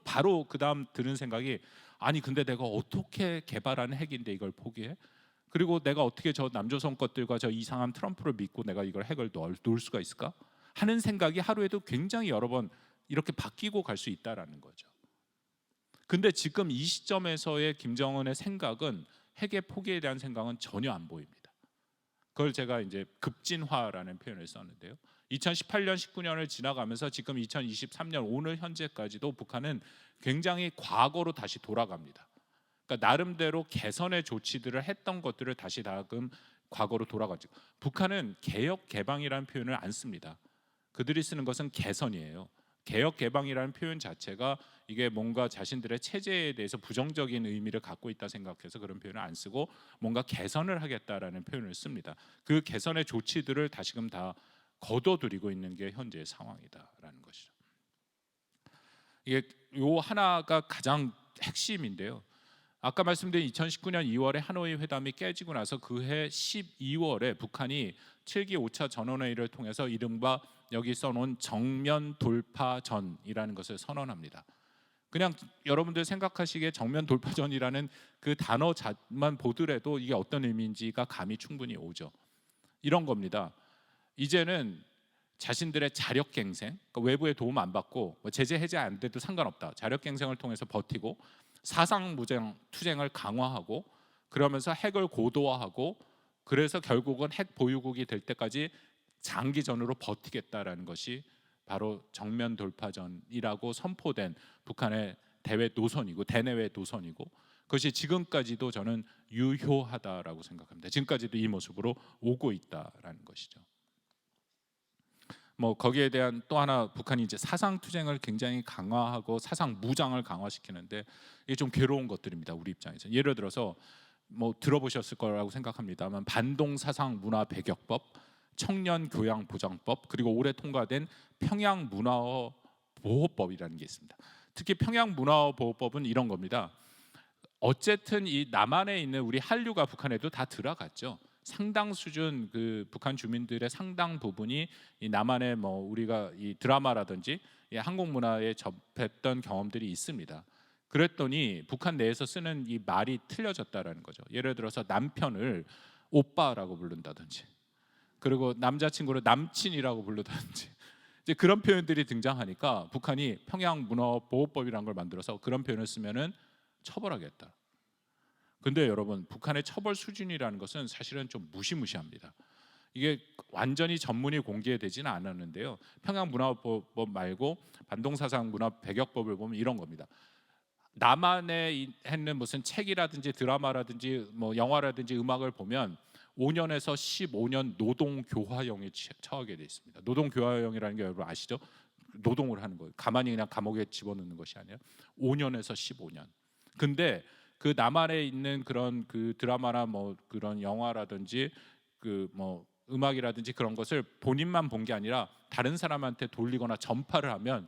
바로 그 다음 드는 생각이 아니 근데 내가 어떻게 개발한 핵인데 이걸 포기해? 그리고 내가 어떻게 저 남조선 것들과 저 이상한 트럼프를 믿고 내가 이걸 핵을 놓을 수가 있을까? 하는 생각이 하루에도 굉장히 여러 번 이렇게 바뀌고 갈 수 있다라는 거죠. 근데 지금 이 시점에서의 김정은의 생각은 핵의 포기에 대한 생각은 전혀 안 보입니다. 그걸 제가 이제 급진화라는 표현을 썼는데요. 2018년, 19년을 지나가면서 지금 2023년 오늘 현재까지도 북한은 굉장히 과거로 다시 돌아갑니다. 그러니까 나름대로 개선의 조치들을 했던 것들을 다시 다금 과거로 돌아가죠. 북한은 개혁 개방이라는 표현을 안 씁니다. 그들이 쓰는 것은 개선이에요. 개혁 개방이라는 표현 자체가 이게 뭔가 자신들의 체제에 대해서 부정적인 의미를 갖고 있다 생각해서 그런 표현을 안 쓰고 뭔가 개선을 하겠다라는 표현을 씁니다. 그 개선의 조치들을 다시금 다 거둬들이고 있는 게 현재의 상황이다라는 것이죠. 이게 요 하나가 가장 핵심인데요. 아까 말씀드린 2019년 2월에 하노이 회담이 깨지고 나서 그해 12월에 북한이 7기 5차 전원회의를 통해서 이른바 여기 써놓은 정면 돌파전이라는 것을 선언합니다. 그냥 여러분들 생각하시기에 정면 돌파전이라는 그 단어만 보더라도 이게 어떤 의미인지가 감이 충분히 오죠. 이런 겁니다. 이제는 자신들의 자력갱생, 그러니까 외부의 도움 안 받고 제재 해제 안 돼도 상관없다. 자력갱생을 통해서 버티고 사상무장 투쟁을 강화하고 그러면서 핵을 고도화하고 그래서 결국은 핵 보유국이 될 때까지 장기전으로 버티겠다라는 것이 바로 정면 돌파전이라고 선포된 북한의 대외 노선이고 대내외 노선이고 그것이 지금까지도 저는 유효하다라고 생각합니다. 지금까지도 이 모습으로 오고 있다라는 것이죠. 뭐 거기에 대한 또 하나 북한이 이제 사상 투쟁을 굉장히 강화하고 사상 무장을 강화시키는데 이게 좀 괴로운 것들입니다. 우리 입장에서 예를 들어서 뭐 들어보셨을 거라고 생각합니다만 반동 사상 문화 배격법, 청년 교양 보장법 그리고 올해 통과된 평양 문화어 보호법이라는 게 있습니다. 특히 평양 문화어 보호법은 이런 겁니다. 어쨌든 이 남한에 있는 우리 한류가 북한에도 다 들어갔죠. 상당 수준 그 북한 주민들의 상당 부분이 이 남한의 뭐 우리가 이 드라마라든지 이 한국 문화에 접했던 경험들이 있습니다. 그랬더니 북한 내에서 쓰는 이 말이 틀려졌다라는 거죠. 예를 들어서 남편을 오빠라고 부른다든지, 그리고 남자친구를 남친이라고 부르다든지 이제 그런 표현들이 등장하니까 북한이 평양 문화 보호법이라는 걸 만들어서 그런 표현을 쓰면은 처벌하겠다. 근데 여러분 북한의 처벌 수준이라는 것은 사실은 좀 무시무시합니다. 이게 완전히 전문이 공개되지는 않았는데요. 평양문화법 말고 반동사상 문화 배격법을 보면 이런 겁니다. 남한에 있는 무슨 책이라든지 드라마라든지 뭐 영화라든지 음악을 보면 5년에서 15년 노동교화형에 처하게 돼 있습니다. 노동교화형이라는 게 여러분 아시죠? 노동을 하는 거예요. 가만히 그냥 감옥에 집어넣는 것이 아니라 5년에서 15년. 근데 그 남한에 있는 그런 그 드라마나 뭐 그런 영화라든지 그 뭐 음악이라든지 그런 것을 본인만 본 게 아니라 다른 사람한테 돌리거나 전파를 하면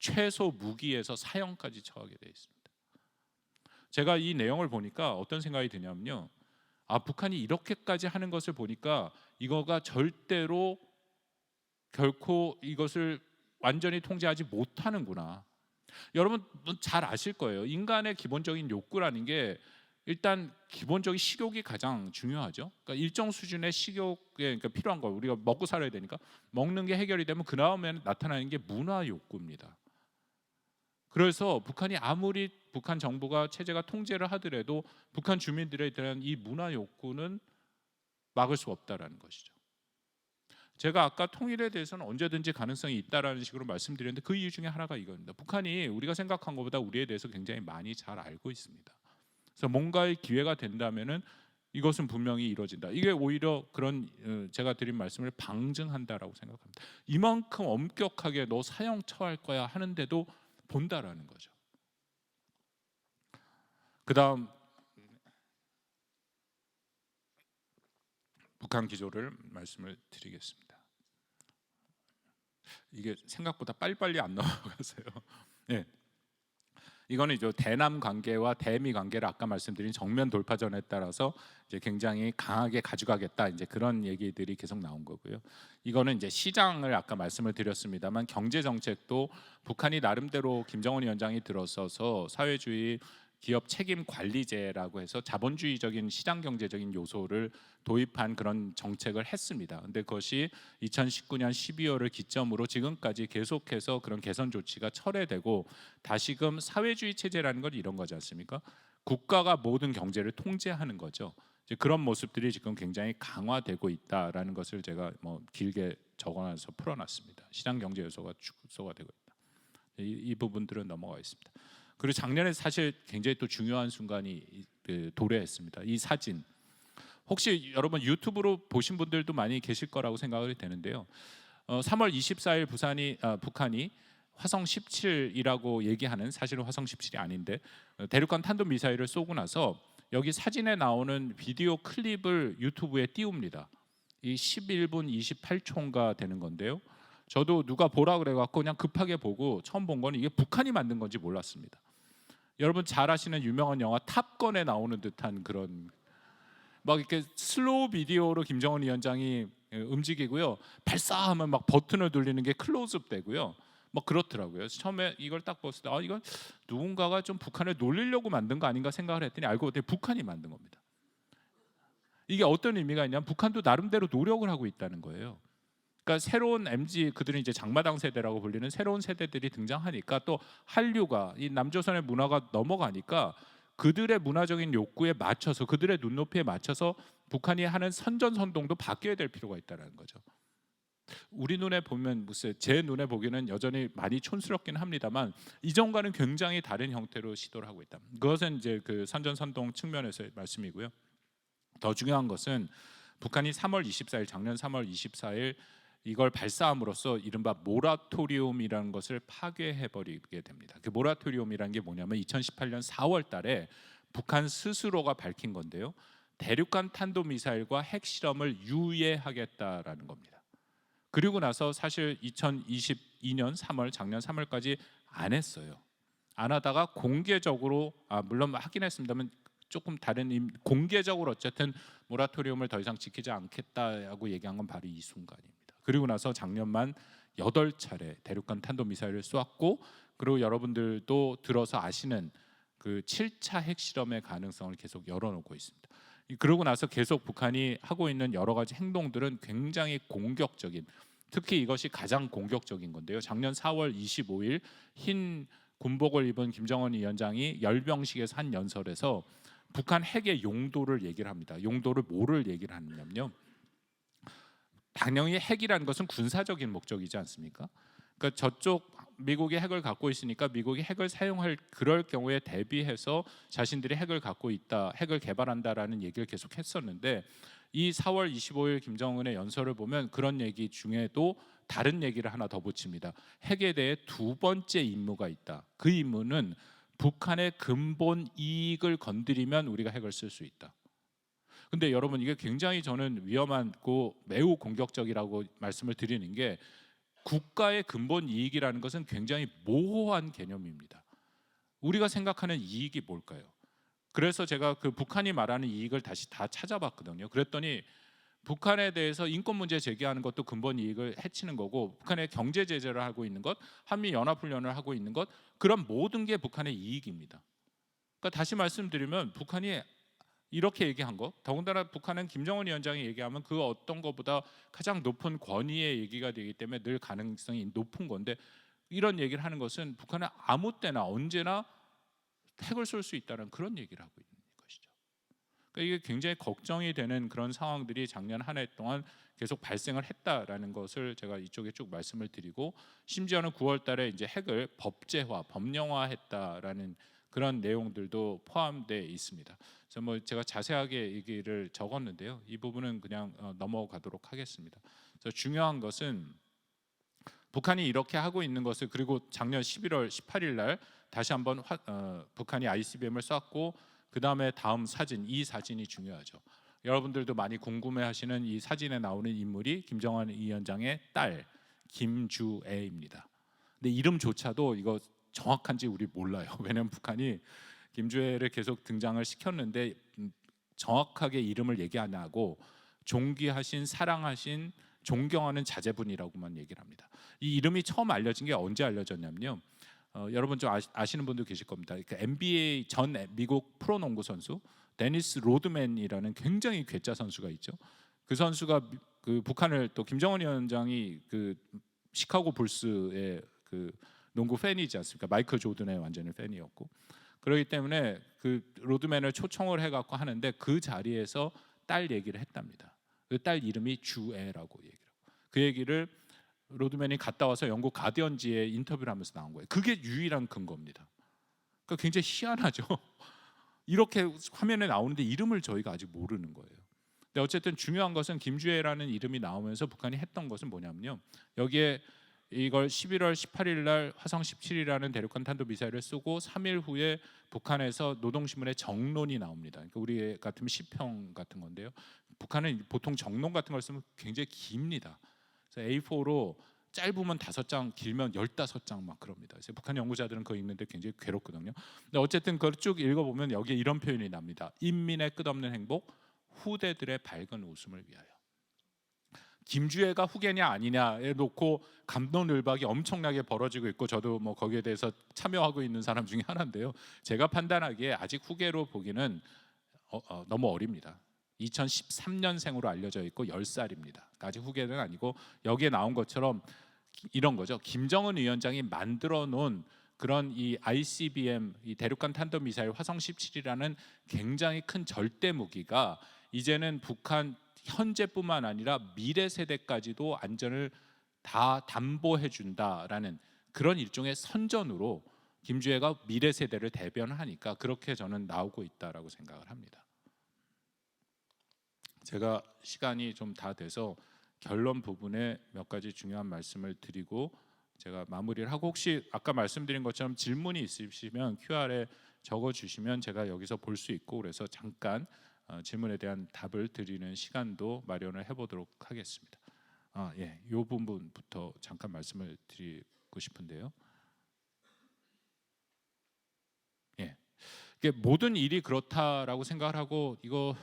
최소 무기에서 사형까지 처하게 되어 있습니다. 제가 이 내용을 보니까 어떤 생각이 드냐면요. 아, 북한이 이렇게까지 하는 것을 보니까 이거가 절대로 결코 이것을 완전히 통제하지 못하는구나. 여러분 잘 아실 거예요. 인간의 기본적인 욕구라는 게 일단 기본적인 식욕이 가장 중요하죠. 그러니까 일정 수준의 식욕에 그러니까 필요한 거 우리가 먹고 살아야 되니까 먹는 게 해결이 되면 그 다음에 나타나는 게 문화 욕구입니다. 그래서 북한이 아무리 북한 정부가 체제가 통제를 하더라도 북한 주민들에 대한 이 문화 욕구는 막을 수 없다라는 것이죠. 제가 아까 통일에 대해서는 언제든지 가능성이 있다라는 식으로 말씀드렸는데 그 이유 중에 하나가 이겁니다. 북한이 우리가 생각한 것보다 우리에 대해서 굉장히 많이 잘 알고 있습니다. 그래서 뭔가의 기회가 된다면은 이것은 분명히 이루어진다. 이게 오히려 그런 제가 드린 말씀을 방증한다라고 생각합니다. 이만큼 엄격하게 너 사형 처할 거야 하는데도 본다라는 거죠. 그다음 북한 기조를 말씀을 드리겠습니다. 이게 생각보다 빨리빨리 안 넘어가서요. 네. 이거는 이제 대남 관계와 대미 관계를 아까 말씀드린 정면 돌파전에 따라서 이제 굉장히 강하게 가져가겠다, 이제 그런 얘기들이 계속 나온 거고요. 이거는 이제 시장을 아까 말씀을 드렸습니다만 경제 정책도 북한이 나름대로 김정은 위원장이 들어서서 사회주의 기업 책임 관리제라고 해서 자본주의적인 시장 경제적인 요소를 도입한 그런 정책을 했습니다. 근데 그것이 2019년 12월을 기점으로 지금까지 계속해서 그런 개선 조치가 철회되고 다시금 사회주의 체제라는 건 이런 거지 않습니까? 국가가 모든 경제를 통제하는 거죠. 이제 그런 모습들이 지금 굉장히 강화되고 있다라는 것을 제가 뭐 길게 적어놔서 풀어놨습니다. 시장 경제 요소가 축소가 되고 있다. 이 부분들은 넘어가 있습니다. 그리고 작년에 사실 굉장히 또 중요한 순간이 도래했습니다. 이 사진 혹시 여러분 유튜브로 보신 분들도 많이 계실 거라고 생각이 되는데요. 3월 24일 북한이 화성 17이라고 얘기하는, 사실은 화성 17이 아닌데 대륙간 탄도미사일을 쏘고 나서 여기 사진에 나오는 비디오 클립을 유튜브에 띄웁니다. 이 11분 28초인가 되는 건데요. 저도 누가 보라 그래갖고 그냥 급하게 보고 처음 본 건 이게 북한이 만든 건지 몰랐습니다. 여러분 잘 아시는 유명한 영화 탑건에 나오는 듯한 그런 막 이렇게 슬로우 비디오로 김정은 위원장이 움직이고요. 발사하면 막 버튼을 돌리는 게 클로즈업 되고요. 막 그렇더라고요. 처음에 이걸 딱 봤을 때 이건 누군가가 좀 북한을 놀리려고 만든 거 아닌가 생각을 했더니 알고 보니 북한이 만든 겁니다. 이게 어떤 의미가 있냐면 북한도 나름대로 노력을 하고 있다는 거예요. 그러니까 새로운 MZ, 그들은 이제 장마당 세대라고 불리는 새로운 세대들이 등장하니까 또 한류가 이 남조선의 문화가 넘어가니까 그들의 문화적인 욕구에 맞춰서 그들의 눈높이에 맞춰서 북한이 하는 선전선동도 바뀌어야 될 필요가 있다는 거죠. 우리 눈에 보면 무슨 제 눈에 보기는 여전히 많이 촌스럽긴 합니다만 이전과는 굉장히 다른 형태로 시도를 하고 있다. 그것은 이제 그 선전선동 측면에서의 말씀이고요. 더 중요한 것은 북한이 3월 24일 작년 3월 24일 이걸 발사함으로써 이른바 모라토리움이라는 것을 파괴해버리게 됩니다. 그 모라토리움이라는 게 뭐냐면 2018년 4월 달에 북한 스스로가 밝힌 건데요. 대륙간 탄도미사일과 핵실험을 유예하겠다라는 겁니다. 그리고 나서 사실 2022년 3월 작년 3월까지 안 했어요. 안 하다가 공개적으로 물론 하긴 했습니다만 조금 다른 공개적으로 어쨌든 모라토리움을 더 이상 지키지 않겠다고 얘기한 건 바로 이 순간입니다. 그리고 나서 작년만 8차례 대륙간 탄도미사일을 쏘았고, 그리고 여러분들도 들어서 아시는 그 7차 핵실험의 가능성을 계속 열어놓고 있습니다. 그러고 나서 계속 북한이 하고 있는 여러 가지 행동들은 굉장히 공격적인, 특히 이것이 가장 공격적인 건데요. 작년 4월 25일 흰 군복을 입은 김정은 위원장이 열병식에서 한 연설에서 북한 핵의 용도를 얘기를 합니다. 용도를 뭐를 얘기를 하느냐면요. 당연히 핵이라는 것은 군사적인 목적이지 않습니까? 그러니까 저쪽 미국이 핵을 갖고 있으니까 미국이 핵을 사용할 그럴 경우에 대비해서 자신들이 핵을 갖고 있다, 핵을 개발한다라는 얘기를 계속 했었는데 이 4월 25일 김정은의 연설을 보면 그런 얘기 중에도 다른 얘기를 하나 더 붙입니다. 핵에 대해 두 번째 임무가 있다. 그 임무는 북한의 근본 이익을 건드리면 우리가 핵을 쓸 수 있다. 근데 여러분 이게 굉장히 저는 위험하고 매우 공격적이라고 말씀을 드리는 게 국가의 근본 이익이라는 것은 굉장히 모호한 개념입니다. 우리가 생각하는 이익이 뭘까요? 그래서 제가 그 북한이 말하는 이익을 다시 다 찾아봤거든요. 그랬더니 북한에 대해서 인권 문제 제기하는 것도 근본 이익을 해치는 거고, 북한의 경제 제재를 하고 있는 것, 한미 연합 훈련을 하고 있는 것, 그런 모든 게 북한의 이익입니다. 그러니까 다시 말씀드리면 북한이 이렇게 얘기한 거, 더군다나 북한은 김정은 위원장이 얘기하면 그 어떤 것보다 가장 높은 권위의 얘기가 되기 때문에 늘 가능성이 높은 건데, 이런 얘기를 하는 것은 북한은 아무 때나 언제나 핵을 쏠 수 있다는 그런 얘기를 하고 있는 것이죠. 그러니까 이게 굉장히 걱정이 되는 그런 상황들이 작년 한 해 동안 계속 발생을 했다라는 것을 제가 이쪽에 쭉 말씀을 드리고, 심지어는 9월 달에 이제 핵을 법제화, 법령화했다라는 그런 내용들도 포함되어 있습니다. 그래서 뭐 제가 자세하게 얘기를 적었는데요. 이 부분은 그냥 넘어가도록 하겠습니다. 그래서 중요한 것은 북한이 이렇게 하고 있는 것을, 그리고 작년 11월 18일 날 다시 한번 북한이 ICBM을 쐈고, 그 다음에 다음 사진, 이 사진이 중요하죠. 여러분들도 많이 궁금해하시는 이 사진에 나오는 인물이 김정은 위원장의 딸 김주애입니다. 근데 이름조차도 이거 정확한지 우리 몰라요. 왜냐하면 북한이 김주애를 계속 등장을 시켰는데 정확하게 이름을 얘기 안 하고 존귀하신, 사랑하신, 존경하는 자제분이라고만 얘기를 합니다. 이 이름이 처음 알려진 게 언제 알려졌냐면요. 여러분 좀 아시는 분도 계실 겁니다. 그러니까 NBA 전 미국 프로농구 선수 데니스 로드맨이라는 굉장히 괴짜 선수가 있죠. 그 선수가 그 북한을 또 김정은 위원장이 그 시카고 불스의 그 농구 팬이지 않습니까? 마이클 조던의 완전히 팬이었고, 그렇기 때문에 그 로드맨을 초청을 해갖고 하는데 그 자리에서 딸 얘기를 했답니다. 그 딸 이름이 주애라고 얘기를 하고, 그 얘기를 로드맨이 갔다 와서 영국 가디언지에 인터뷰를 하면서 나온 거예요. 그게 유일한 근거입니다. 그러니까 굉장히 희한하죠. 이렇게 화면에 나오는데 이름을 저희가 아직 모르는 거예요. 근데 어쨌든 중요한 것은 김주애라는 이름이 나오면서 북한이 했던 것은 뭐냐면요. 여기에 이걸 11월 18일 날 화성 17이라는 대륙간 탄도 미사일을 쏘고 3일 후에 북한에서 노동신문에 정론이 나옵니다. 그러니까 우리 같으면 시평 같은 건데요. 북한은 보통 정론 같은 걸 쓰면 굉장히 깁니다. 그래서 A4로 짧으면 5장, 길면 15장 막 그럽니다. 그래서 북한 연구자들은 그거 읽는데 굉장히 괴롭거든요. 근데 어쨌든 그걸 쭉 읽어보면 여기에 이런 표현이 납니다. 인민의 끝없는 행복, 후대들의 밝은 웃음을 위하여. 김주애가 후계냐 아니냐에 놓고 갑론을박이 엄청나게 벌어지고 있고, 저도 뭐 거기에 대해서 참여하고 있는 사람 중에 하나인데요. 제가 판단하기에 아직 후계로 보기는 너무 어립니다. 2013년생으로 알려져 있고 10살입니다. 아직 후계는 아니고, 여기에 나온 것처럼 이런 거죠. 김정은 위원장이 만들어 놓은 그런 이 ICBM, 이 대륙간 탄도 미사일 화성 17이라는 굉장히 큰 절대 무기가 이제는 북한 현재뿐만 아니라 미래 세대까지도 안전을 다 담보해 준다라는 그런 일종의 선전으로 김주애가 미래 세대를 대변하니까 그렇게 저는 나오고 있다라고 생각을 합니다. 제가 시간이 좀 다 돼서 결론 부분에 몇 가지 중요한 말씀을 드리고 제가 마무리를 하고, 혹시 아까 말씀드린 것처럼 질문이 있으시면 QR에 적어 주시면 제가 여기서 볼 수 있고, 그래서 잠깐 질문에 대한 답을 드리는 시간도 마련을 해보도록 하겠습니다. 예, 이 부분부터 잠깐 말씀을 드리고 싶은데요. 예, 이게 모든 일이 그렇다라고 생각을 하고 이거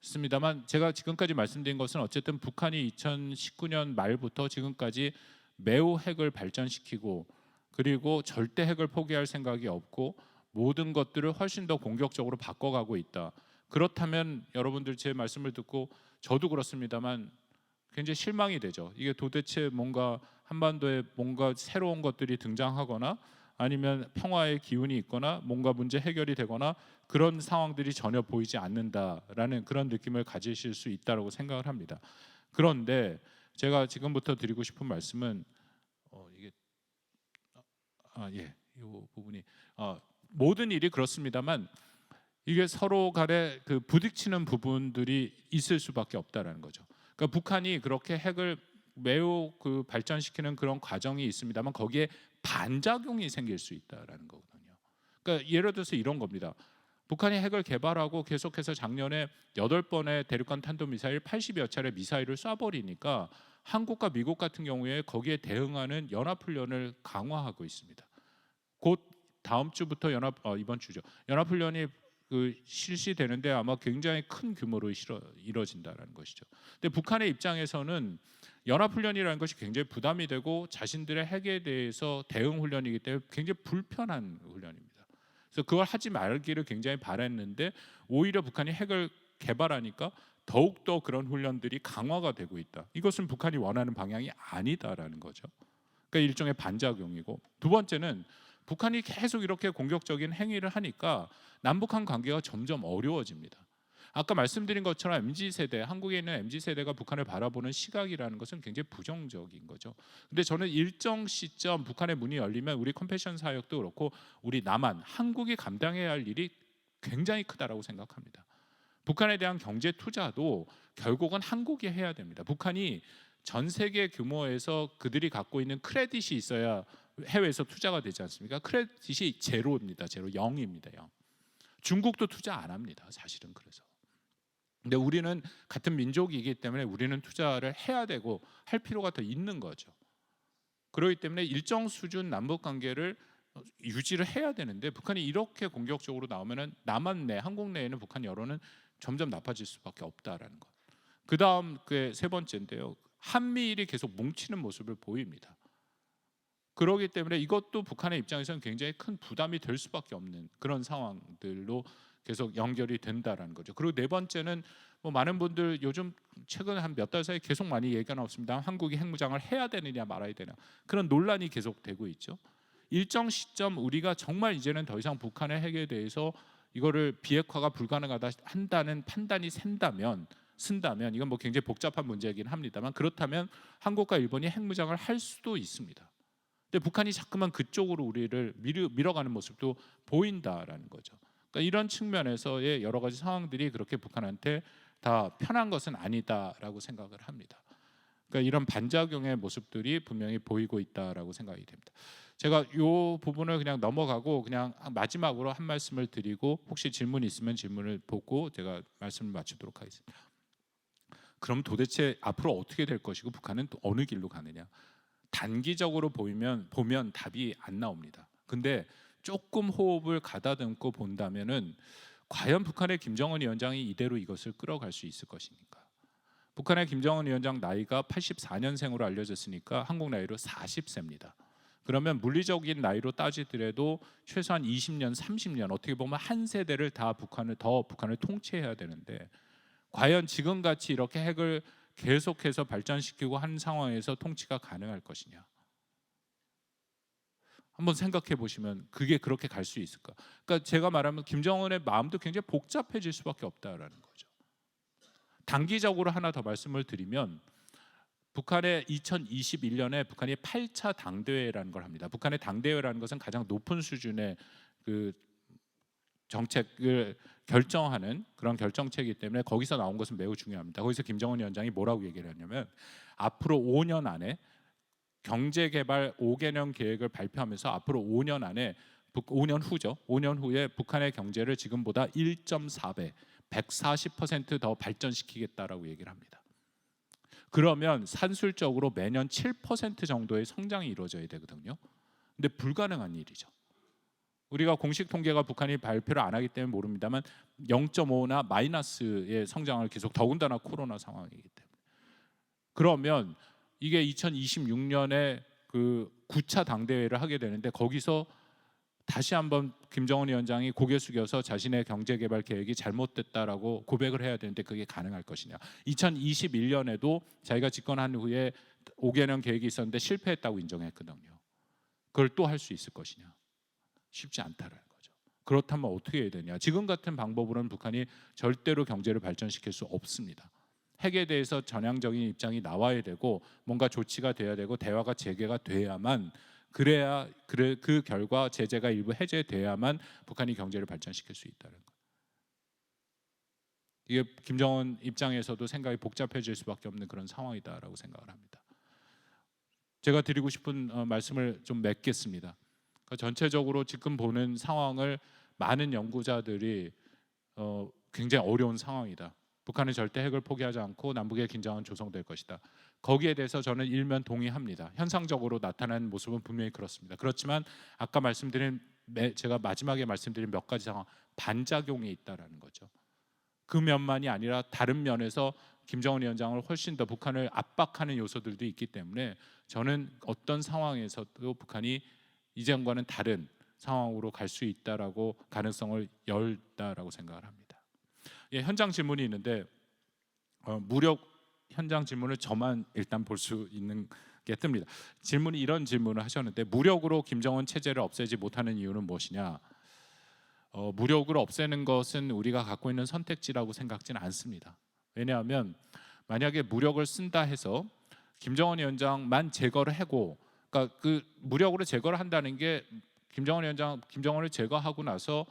있습니다만, 제가 지금까지 말씀드린 것은 어쨌든 북한이 2019년 말부터 지금까지 매우 핵을 발전시키고, 그리고 절대 핵을 포기할 생각이 없고 모든 것들을 훨씬 더 공격적으로 바꿔가고 있다. 그렇다면 여러분들 제 말씀을 듣고 저도 그렇습니다만 굉장히 실망이 되죠. 이게 도대체 뭔가 한반도에 뭔가 새로운 것들이 등장하거나 아니면 평화의 기운이 있거나 뭔가 문제 해결이 되거나 그런 상황들이 전혀 보이지 않는다라는 그런 느낌을 가지실 수 있다고 생각을 합니다. 그런데 제가 지금부터 드리고 싶은 말씀은 이게 이 부분이 모든 일이 그렇습니다만 이게 서로 간에 그 부딪히는 부분들이 있을 수밖에 없다라는 거죠. 그러니까 북한이 그렇게 핵을 매우 그 발전시키는 그런 과정이 있습니다만 거기에 반작용이 생길 수 있다라는 거거든요. 그러니까 예를 들어서 이런 겁니다. 북한이 핵을 개발하고 계속해서 작년에 8번의 대륙간 탄도미사일 80여 차례 미사일을 쏴버리니까 한국과 미국 같은 경우에 거기에 대응하는 연합훈련을 강화하고 있습니다. 곧 다음 주부터 이번 주죠. 연합훈련이 실시되는데 아마 굉장히 큰 규모로 이루어진다는 것이죠. 근데 북한의 입장에서는 연합훈련이라는 것이 굉장히 부담이 되고 자신들의 핵에 대해서 대응 훈련이기 때문에 굉장히 불편한 훈련입니다. 그래서 그걸 하지 말기를 굉장히 바랬는데 오히려 북한이 핵을 개발하니까 더욱더 그런 훈련들이 강화가 되고 있다. 이것은 북한이 원하는 방향이 아니다라는 거죠. 그러니까 일종의 반작용이고, 두 번째는 북한이 계속 이렇게 공격적인 행위를 하니까 남북한 관계가 점점 어려워집니다. 아까 말씀드린 것처럼 MZ세대, 한국에 있는 MZ세대가 북한을 바라보는 시각이라는 것은 굉장히 부정적인 거죠. 근데 저는 일정 시점 북한의 문이 열리면 우리 컴패션 사역도 그렇고 우리 남한, 한국이 감당해야 할 일이 굉장히 크다라고 생각합니다. 북한에 대한 경제 투자도 결국은 한국이 해야 됩니다. 북한이 전 세계 규모에서 그들이 갖고 있는 크레딧이 있어야 해외에서 투자가 되지 않습니까? 크레딧이 제로입니다. 제로, 0입니다. 0. 중국도 투자 안 합니다. 사실은. 그래서 근데 우리는 같은 민족이기 때문에 우리는 투자를 해야 되고 할 필요가 더 있는 거죠. 그렇기 때문에 일정 수준 남북 관계를 유지를 해야 되는데 북한이 이렇게 공격적으로 나오면은 남한 내 한국 내에는 북한 여론은 점점 나빠질 수밖에 없다라는 것. 그다음 그 세 번째인데요. 한미일이 계속 뭉치는 모습을 보입니다. 그렇기 때문에 이것도 북한의 입장에서는 굉장히 큰 부담이 될 수밖에 없는 그런 상황들로 계속 연결이 된다라는 거죠. 그리고 네 번째는 뭐 많은 분들 요즘 최근 한 몇 달 사이 계속 많이 얘기가 나왔습니다. 한국이 핵무장을 해야 되느냐 말아야 되냐 그런 논란이 계속되고 있죠. 일정 시점 우리가 정말 이제는 더 이상 북한의 핵에 대해서 이거를 비핵화가 불가능하다 한다는 판단이 쓴다면 이건 뭐 굉장히 복잡한 문제이긴 합니다만 그렇다면 한국과 일본이 핵무장을 할 수도 있습니다. 근데 북한이 자꾸만 그쪽으로 우리를 밀어가는 모습도 보인다라는 거죠. 그러니까 이런 측면에서의 여러 가지 상황들이 그렇게 북한한테 다 편한 것은 아니다라고 생각을 합니다. 그러니까 이런 반작용의 모습들이 분명히 보이고 있다라고 생각이 됩니다. 제가 이 부분을 그냥 넘어가고 그냥 마지막으로 한 말씀을 드리고 혹시 질문이 있으면 질문을 보고 제가 말씀을 마치도록 하겠습니다. 그럼 도대체 앞으로 어떻게 될 것이고 북한은 또 어느 길로 가느냐? 단기적으로 보면 답이 안 나옵니다. 근데 조금 호흡을 가다듬고 본다면은 과연 북한의 김정은 위원장이 이대로 이것을 끌어갈 수 있을 것입니까? 북한의 김정은 위원장 나이가 84년생으로 알려졌으니까 한국 나이로 40세입니다. 그러면 물리적인 나이로 따지더라도 최소한 20년, 30년 어떻게 보면 한 세대를 다 북한을 통치해야 되는데 과연 지금같이 이렇게 핵을 계속해서 발전시키고 한 상황에서 통치가 가능할 것이냐? 한번 생각해 보시면 그게 그렇게 갈 수 있을까? 그러니까 제가 말하면 김정은의 마음도 굉장히 복잡해질 수밖에 없다라는 거죠. 단기적으로 하나 더 말씀을 드리면 북한의 2021년에 북한이 8차 당대회라는 걸 합니다. 북한의 당대회라는 것은 가장 높은 수준의 그 정책을 결정하는 그런 결정체이기 때문에 거기서 나온 것은 매우 중요합니다. 거기서 김정은 위원장이 뭐라고 얘기를 했냐면 앞으로 5년 안에 경제개발 5개년 계획을 발표하면서 앞으로 5년 안에 5년 후죠. 5년 후에 북한의 경제를 지금보다 1.4배, 140%더 발전시키겠다라고 얘기를 합니다. 그러면 산술적으로 매년 7% 정도의 성장이 이루어져야 되거든요. 근데 불가능한 일이죠. 우리가 공식 통계가 북한이 발표를 안 하기 때문에 모릅니다만 0.5나 마이너스의 성장을 계속 더군다나 코로나 상황이기 때문에 그러면 이게 2026년에 그 9차 당대회를 하게 되는데 거기서 다시 한번 김정은 위원장이 고개 숙여서 자신의 경제개발 계획이 잘못됐다라고 고백을 해야 되는데 그게 가능할 것이냐. 2021년에도 자기가 집권한 후에 5개년 계획이 있었는데 실패했다고 인정했거든요. 그걸 또 할 수 있을 것이냐. 쉽지 않다라는 거죠. 그렇다면 어떻게 해야 되냐? 지금 같은 방법으로는 북한이 절대로 경제를 발전시킬 수 없습니다. 핵에 대해서 전향적인 입장이 나와야 되고 뭔가 조치가 돼야 되고 대화가 재개가 돼야만 그 결과 제재가 일부 해제돼야만 북한이 경제를 발전시킬 수 있다는 거. 이게 김정은 입장에서도 생각이 복잡해질 수밖에 없는 그런 상황이다라고 생각을 합니다. 제가 드리고 싶은 말씀을 좀 맺겠습니다. 그러니까 전체적으로 지금 보는 상황을 많은 연구자들이 굉장히 어려운 상황이다. 북한은 절대 핵을 포기하지 않고 남북의 긴장은 조성될 것이다. 거기에 대해서 저는 일면 동의합니다. 현상적으로 나타나는 모습은 분명히 그렇습니다. 그렇지만 아까 제가 마지막에 말씀드린 몇 가지 상황 반작용이 있다라는 거죠. 그 면만이 아니라 다른 면에서 김정은 위원장을 훨씬 더 북한을 압박하는 요소들도 있기 때문에 저는 어떤 상황에서도 북한이 이전과는 다른 상황으로 갈 수 있다라고 가능성을 열다라고 생각을 합니다. 예, 현장 질문이 있는데 무력 현장 질문을 저만 일단 볼 수 있는 게 뜹니다. 질문이 이런 질문을 하셨는데 무력으로 김정은 체제를 없애지 못하는 이유는 무엇이냐? 무력으로 없애는 것은 우리가 갖고 있는 선택지라고 생각지는 않습니다. 왜냐하면 만약에 무력을 쓴다 해서 김정은 위원장만 제거를 하고, 그러니까 그 무력으로 제거를 한다는 게 김정은을 제거하고 나서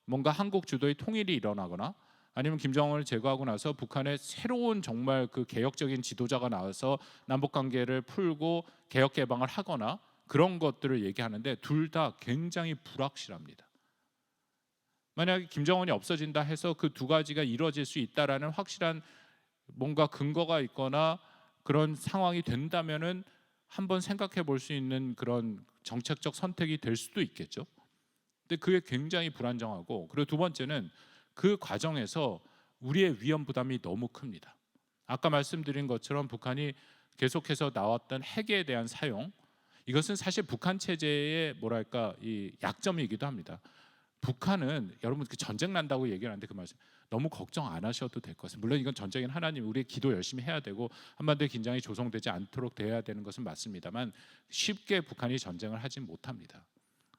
뭔가 한국 주도의 통일이 일어나거나 아니면 김정은을 제거하고 나서 북한의 새로운 정말 그 개혁적인 지도자가 나와서 남북 관계를 풀고 개혁 개방을 하거나 그런 것들을 얘기하는데 둘 다 굉장히 불확실합니다. 만약에 김정은이 없어진다 해서 그 두 가지가 이루어질 수 있다라는 확실한 뭔가 근거가 있거나 그런 상황이 된다면은 한번 생각해 볼 수 있는 그런 정책적 선택이 될 수도 있겠죠. 근데 그게 굉장히 불안정하고, 그리고 두 번째는 그 과정에서 우리의 위험 부담이 너무 큽니다. 아까 말씀드린 것처럼 북한이 계속해서 나왔던 핵에 대한 사용, 이것은 사실 북한 체제의 뭐랄까 이 약점이기도 합니다. 북한은 여러분 그 전쟁 난다고 얘기를 하는데 그 말씀 너무 걱정 안 하셔도 될 것 같습니다. 물론 이건 전쟁인 하나님 우리의 기도 열심히 해야 되고 한반도의 긴장이 조성되지 않도록 돼야 되는 것은 맞습니다만 쉽게 북한이 전쟁을 하진 못합니다.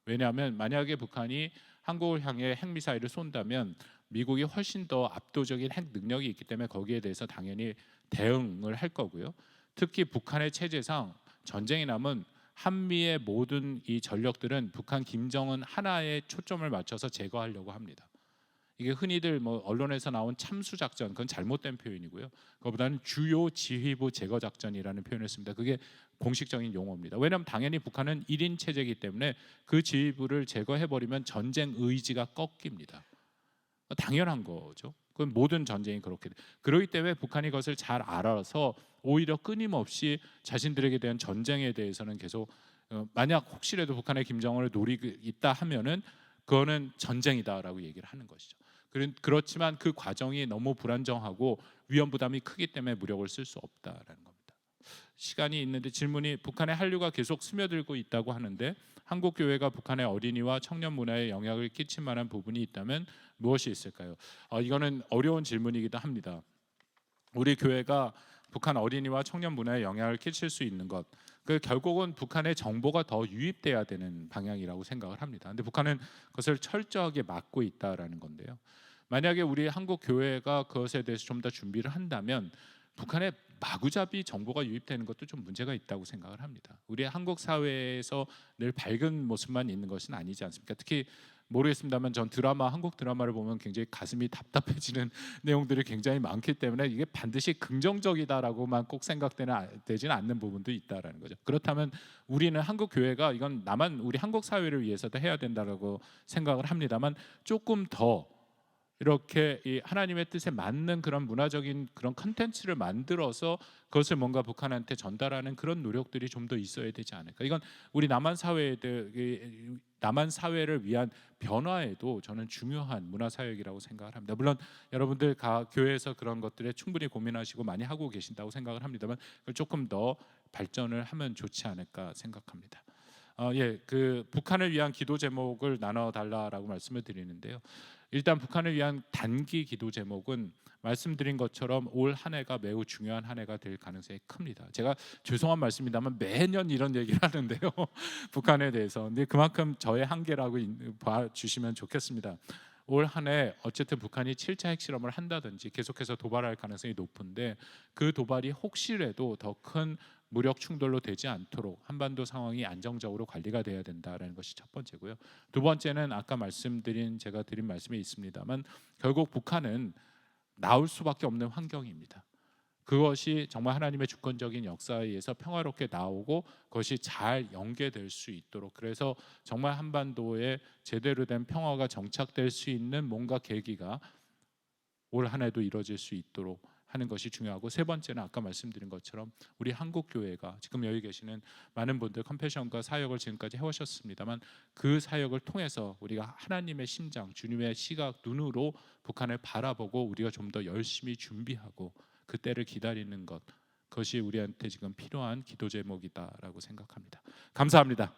왜냐하면 만약에 북한이 한국을 향해 핵미사일을 쏜다면 미국이 훨씬 더 압도적인 핵 능력이 있기 때문에 거기에 대해서 당연히 대응을 할 거고요. 특히 북한의 체제상 전쟁이 나면 한미의 모든 이 전력들은 북한 김정은 하나에 초점을 맞춰서 제거하려고 합니다. 이게 흔히들 뭐 언론에서 나온 참수 작전, 그건 잘못된 표현이고요. 그거보다는 주요 지휘부 제거 작전이라는 표현을 씁니다. 그게 공식적인 용어입니다. 왜냐하면 당연히 북한은 1인 체제이기 때문에 그 지휘부를 제거해 버리면 전쟁 의지가 꺾입니다. 당연한 거죠. 그건 모든 전쟁이 그렇게 돼. 그렇기 때문에 북한이 그것을 잘 알아서 오히려 끊임없이 자신들에게 대한 전쟁에 대해서는 계속 만약 혹시라도 북한의 김정은을 노리고 있다 하면은 그거는 전쟁이다라고 얘기를 하는 것이죠. 그렇지만 그 과정이 너무 불안정하고 위험 부담이 크기 때문에 무력을 쓸 수 없다라는 겁니다. 시간이 있는데 질문이, 북한의 한류가 계속 스며들고 있다고 하는데 한국 교회가 북한의 어린이와 청년 문화에 영향을 끼칠 만한 부분이 있다면 무엇이 있을까요? 이거는 어려운 질문이기도 합니다. 우리 교회가 북한 어린이와 청년 문화에 영향을 끼칠 수 있는 것, 그 결국은 북한의 정보가 더 유입돼야 되는 방향이라고 생각을 합니다. 근데 북한은 그것을 철저하게 막고 있다라는 건데요. 만약에 우리 한국 교회가 그것에 대해서 좀 더 준비를 한다면 북한의 마구잡이 정보가 유입되는 것도 좀 문제가 있다고 생각을 합니다. 우리 한국 사회에서 늘 밝은 모습만 있는 것은 아니지 않습니까? 특히 모르겠습니다만 전 한국 드라마를 보면 굉장히 가슴이 답답해지는 내용들이 굉장히 많기 때문에 이게 반드시 긍정적이다라고만 꼭 생각되지는 않는 부분도 있다라는 거죠. 그렇다면 우리는 한국 교회가 이건 우리 한국 사회를 위해서도 해야 된다라고 생각을 합니다만 조금 더 이렇게 이 하나님의 뜻에 맞는 그런 문화적인 그런 컨텐츠를 만들어서 그것을 뭔가 북한한테 전달하는 그런 노력들이 좀 더 있어야 되지 않을까. 이건 우리 남한 사회를 위한 변화에도 저는 중요한 문화 사역이라고 생각을 합니다. 물론 여러분들 교회에서 그런 것들에 충분히 고민하시고 많이 하고 계신다고 생각을 합니다만 그걸 조금 더 발전을 하면 좋지 않을까 생각합니다. 그 북한을 위한 기도 제목을 나눠 달라라고 말씀을 드리는데요. 일단 북한을 위한 단기 기도 제목은 말씀드린 것처럼 올 한 해가 매우 중요한 한 해가 될 가능성이 큽니다. 제가 죄송한 말씀입니다만 매년 이런 얘기를 하는데요. 북한에 대해서. 근데 그만큼 저의 한계라고 봐주시면 좋겠습니다. 올 한 해 어쨌든 북한이 7차 핵실험을 한다든지 계속해서 도발할 가능성이 높은데 그 도발이 혹시라도 더 큰 무력 충돌로 되지 않도록 한반도 상황이 안정적으로 관리가 돼야 된다라는 것이 첫 번째고요. 두 번째는 아까 제가 드린 말씀이 있습니다만 결국 북한은 나올 수밖에 없는 환경입니다. 그것이 정말 하나님의 주권적인 역사에 의해서 평화롭게 나오고 그것이 잘 연계될 수 있도록, 그래서 정말 한반도에 제대로 된 평화가 정착될 수 있는 뭔가 계기가 올 한 해도 이루어질 수 있도록 하는 것이 중요하고, 세 번째는 아까 말씀드린 것처럼 우리 한국 교회가 지금 여기 계시는 많은 분들 컴패션과 사역을 지금까지 해오셨습니다만 그 사역을 통해서 우리가 하나님의 심장, 주님의 시각, 눈으로 북한을 바라보고 우리가 좀 더 열심히 준비하고 그때를 기다리는 것, 그것이 우리한테 지금 필요한 기도 제목이다라고 생각합니다. 감사합니다.